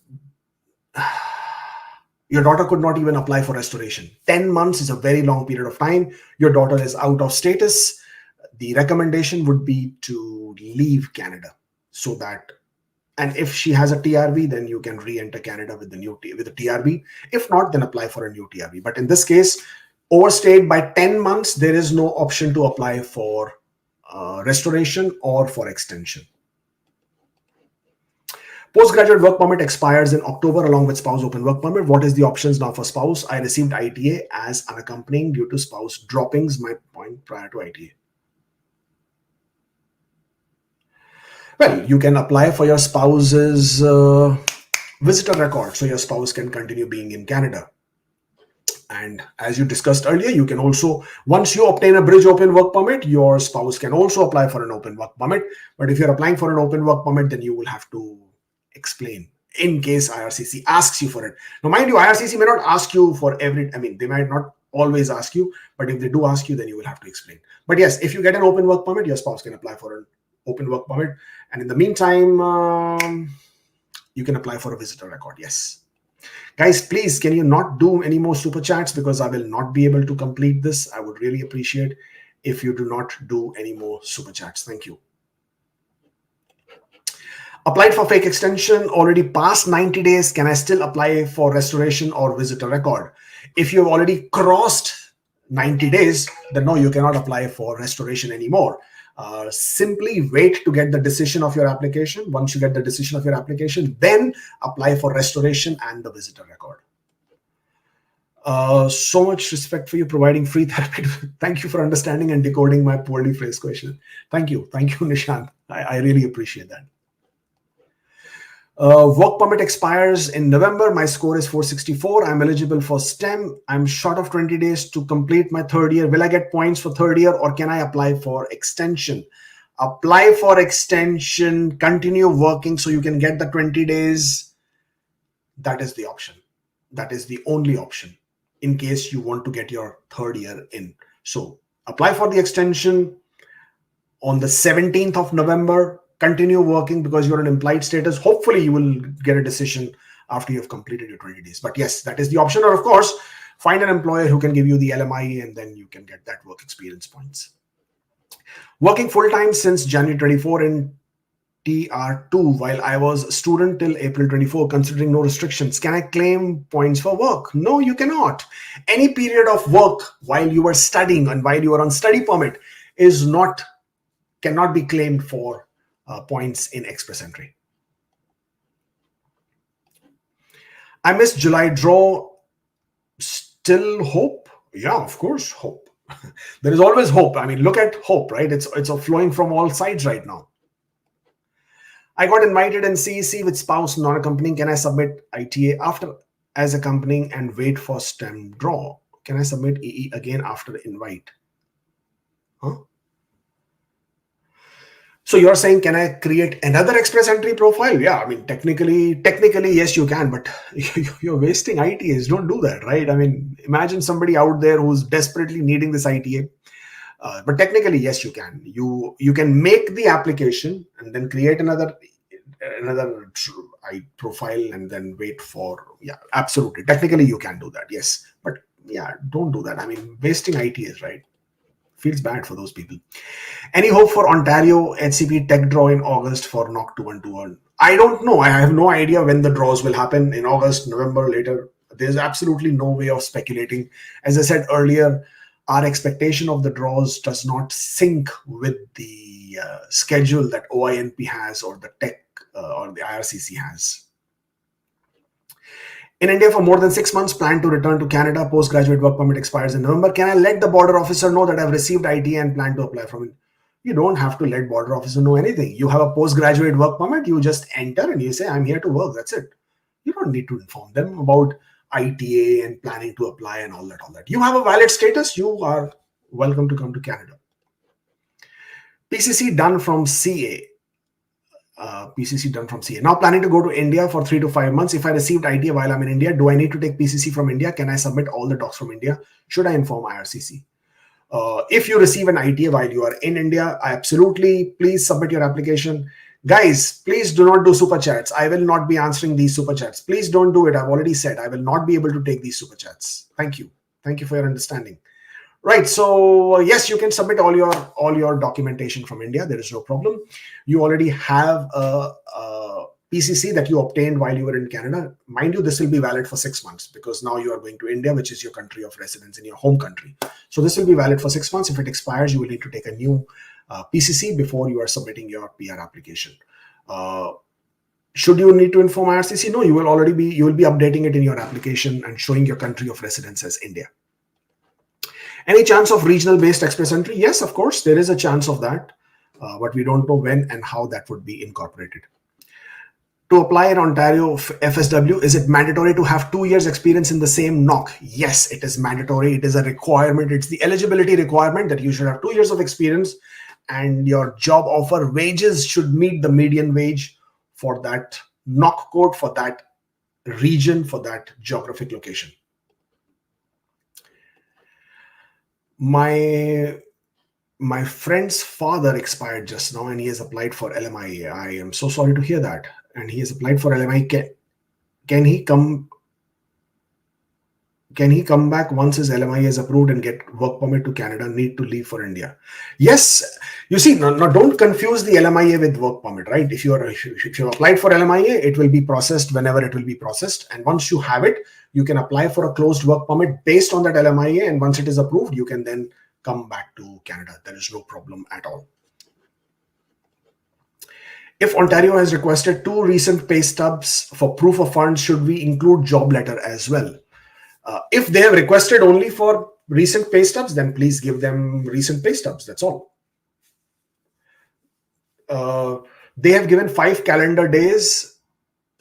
could not even apply for restoration. 10 months is a very long period of time. Your daughter is out of status. The recommendation would be to leave Canada so that, and if she has a TRV, then you can re-enter Canada with the TRV. If not, then apply for a new TRV. But in this case, overstayed by 10 months, there is no option to apply for restoration or for extension. Postgraduate work permit expires in October along with spouse open work permit. What is the options now for spouse? I received ITA as unaccompanying due to spouse droppings. My point prior to ITA. Well, you can apply for your spouse's visitor record so your spouse can continue being in Canada. And as you discussed earlier, you can also, once you obtain a bridge open work permit, your spouse can also apply for an open work permit. But if you're applying for an open work permit, then you will have to explain in case IRCC asks you for it. Now, mind you, IRCC may not ask you for they might not always ask you, but if they do ask you, then you will have to explain. But yes, if you get an open work permit, your spouse can apply for an open work permit. And in the meantime, you can apply for a visitor record. Yes. Guys, please, can you not do any more super chats because I will not be able to complete this. I would really appreciate if you do not do any more super chats. Thank you. Applied for fake extension, already past 90 days. Can I still apply for restoration or visitor record? If you've already crossed 90 days, then no, you cannot apply for restoration anymore. Simply wait to get the decision of your application. Once you get the decision of your application, then apply for restoration and the visitor record. So much respect for you providing free therapy. Thank you for understanding and decoding my poorly phrased question. Thank you, Nishant. I really appreciate that. Work permit expires in November. My score is 464. I'm eligible for STEM. I'm short of 20 days to complete my third year. Will I get points for third year or can I apply for extension? Apply for extension, continue working so you can get the 20 days. That is the option. That is the only option in case you want to get your third year in. So apply for the extension on the 17th of November. Continue working because you're an implied status. Hopefully you will get a decision after you've completed your 20 days. But yes, that is the option. Or of course, find an employer who can give you the LMIA and then you can get that work experience points. Working full-time since January 24 in TR2 while I was a student till April 24, considering no restrictions. Can I claim points for work? No, you cannot. Any period of work while you are studying and while you are on study permit cannot be claimed for points in express entry. I missed July draw. Still hope? Yeah, of course, hope. There is always hope. I mean, look at hope, right? It's flowing from all sides right now. I got invited in CEC with spouse non-accompanying. Can I submit ITA after as accompanying and wait for STEM draw? Can I submit EE again after the invite? Huh? So you're saying, can I create another express entry profile? Yeah, I mean, technically, yes, you can, but you're wasting ITAs. Don't do that, right? I mean, imagine somebody out there who's desperately needing this ITA. But technically, yes, you can. You can make the application and then create another profile and then wait for, yeah, absolutely. Technically, you can do that, yes. But yeah, don't do that. I mean, wasting ITAs, right? Feels bad for those people. Any hope for Ontario HCP tech draw in August for NOC 2121? I don't know. I have no idea when the draws will happen, in August, November, later. There's absolutely no way of speculating. As I said earlier, our expectation of the draws does not sync with the schedule that OINP has, or the tech or the IRCC has. In India for more than 6 months, plan to return to Canada. Postgraduate work permit expires in November. Can I let the border officer know that I've received ITA and plan to apply from it? You don't have to let border officer know anything. You have a postgraduate work permit. You just enter and you say, I'm here to work. That's it. You don't need to inform them about ITA and planning to apply and all that. You have a valid status. You are welcome to come to Canada. PCC done from CA. PCC done from CA. Now planning to go to India for 3 to 5 months. If I received ITA while I'm in India, do I need to take PCC from India? Can I submit all the docs from India? Should I inform IRCC? If you receive an ITA while you are in India, absolutely, please submit your application. Guys, please do not do super chats. I will not be answering these super chats. Please don't do it. I've already said I will not be able to take these super chats. Thank you. Thank you for your understanding. Right. So yes, you can submit all your documentation from India. There is no problem. You already have a PCC that you obtained while you were in Canada. Mind you, this will be valid for 6 months because now you are going to India, which is your country of residence in your home country. So this will be valid for 6 months. If it expires, you will need to take a new PCC before you are submitting your PR application. Should you need to inform IRCC? No, you will be updating it in your application and showing your country of residence as India. Any chance of regional based express entry? Yes, of course, there is a chance of that, but we don't know when and how that would be incorporated. To apply in Ontario FSW, is it mandatory to have 2 years experience in the same NOC? Yes, it is mandatory. It is a requirement. It's the eligibility requirement that you should have 2 years of experience, and your job offer wages should meet the median wage for that NOC code, for that region, for that geographic location. My friend's father expired just now and he has applied for LMIA. I am so sorry to hear that. And he has applied for LMIA. Can he come back once his LMIA is approved and get work permit to Canada, need to leave for India? Yes. You see, now don't confuse the LMIA with work permit, right? If you applied for LMIA, it will be processed whenever it will be processed. And once you have it, you can apply for a closed work permit based on that LMIA. And once it is approved, you can then come back to Canada. There is no problem at all. If Ontario has requested 2 recent pay stubs for proof of funds, should we include job letter as well? If they have requested only for recent pay stubs, then please give them recent pay stubs. That's all. They have given 5 calendar days.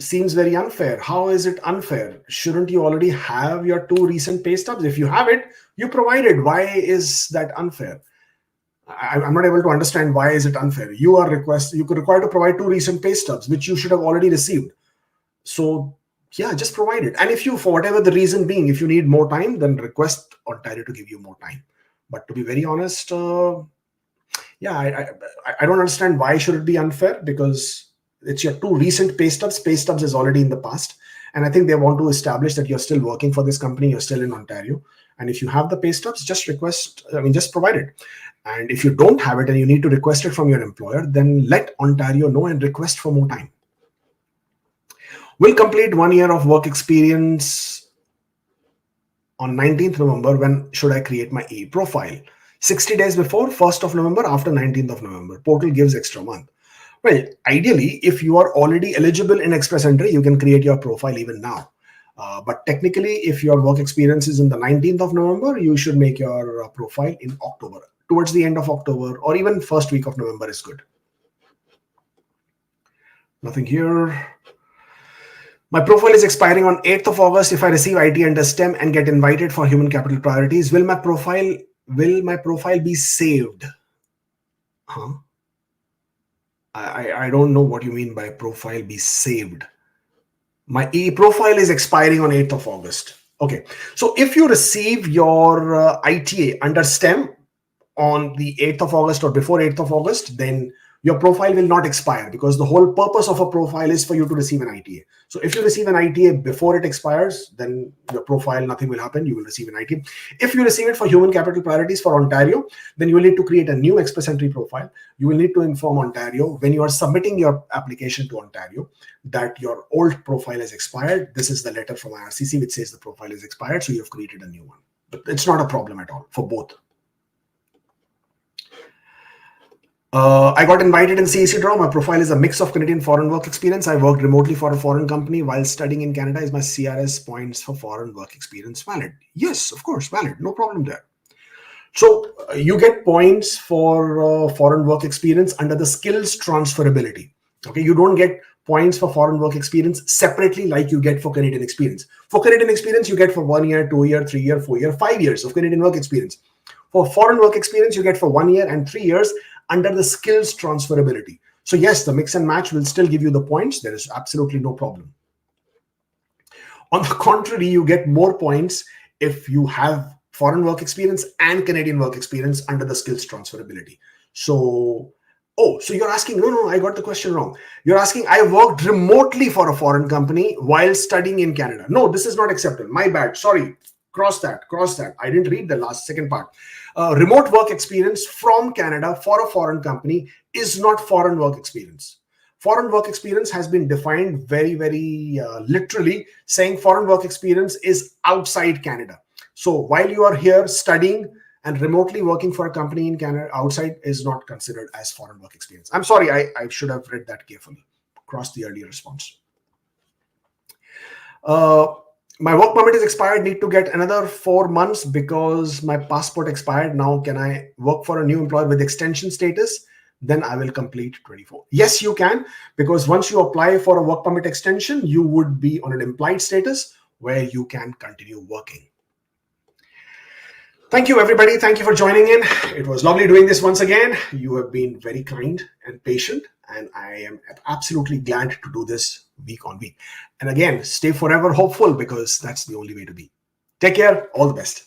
Seems very unfair. How is it unfair? Shouldn't you already have your 2 recent pay stubs? If you have it, you provided. Why is that unfair? I'm not able to understand why is it unfair. You could require to provide 2 recent pay stubs, which you should have already received. So yeah, just provide it. And if you, for whatever the reason being, if you need more time, then request Ontario to give you more time. But to be very honest, yeah, I don't understand why should it be unfair, because it's your 2 recent pay stubs. Pay stubs is already in the past. And I think they want to establish that you're still working for this company, you're still in Ontario. And if you have the pay stubs, just provide it. And if you don't have it and you need to request it from your employer, then let Ontario know and request for more time. Will complete 1 year of work experience on 19th November. When should I create my e-profile? 60 days before, 1st of November, after 19th of November. Portal gives extra month. Well, ideally, if you are already eligible in Express Entry, you can create your profile even now. But technically, if your work experience is in the 19th of November, you should make your profile in October. Towards the end of October, or even first week of November is good. Nothing here. My profile is expiring on 8th of August. If I receive IT under STEM and get invited for human capital priorities, will my profile be saved? Huh? I don't know what you mean by profile be saved. My profile is expiring on 8th of August. Okay, so if you receive your ITA under STEM on the 8th of August or before 8th of August, then your profile will not expire, because the whole purpose of a profile is for you to receive an ITA. So if you receive an ITA before it expires, then your profile, nothing will happen. You will receive an ITA. If you receive it for human capital priorities for Ontario, then you will need to create a new express entry profile. You will need to inform Ontario when you are submitting your application to Ontario that your old profile has expired. This is the letter from IRCC which says the profile is expired, so you have created a new one. But it's not a problem at all for both. I got invited in CEC draw. My profile is a mix of Canadian foreign work experience. I worked remotely for a foreign company while studying in Canada. Is my CRS points for foreign work experience valid? Yes, of course, valid. No problem there. So you get points for foreign work experience under the skills transferability. Okay, you don't get points for foreign work experience separately like you get for Canadian experience. For Canadian experience, you get for 1 year, 2 year, 3 year, 4 year, 5 years of Canadian work experience. For foreign work experience, you get for 1 year and 3 years under the skills transferability. So yes, the mix and match will still give you the points. There is absolutely no problem. On the contrary, you get more points if you have foreign work experience and Canadian work experience under the skills transferability. So, so you're asking, no, I got the question wrong. You're asking, I worked remotely for a foreign company while studying in Canada. No, this is not acceptable. My bad. Sorry. Cross that. I didn't read the second part. Remote work experience from Canada for a foreign company is not foreign work experience. Foreign work experience has been defined very, very literally, saying foreign work experience is outside Canada. So while you are here studying and remotely working for a company in Canada outside is not considered as foreign work experience. I'm sorry, I should have read that carefully. Cross the earlier response. My work permit is expired, need to get another 4 months because my passport expired. Now, can I work for a new employer with extension status? Then I will complete 24. Yes, you can, because once you apply for a work permit extension, you would be on an implied status where you can continue working. Thank you, everybody. Thank you for joining in. It was lovely doing this once again. You have been very kind and patient, and I am absolutely glad to do this week on week. And again, stay forever hopeful, because that's the only way to be. Take care. All the best.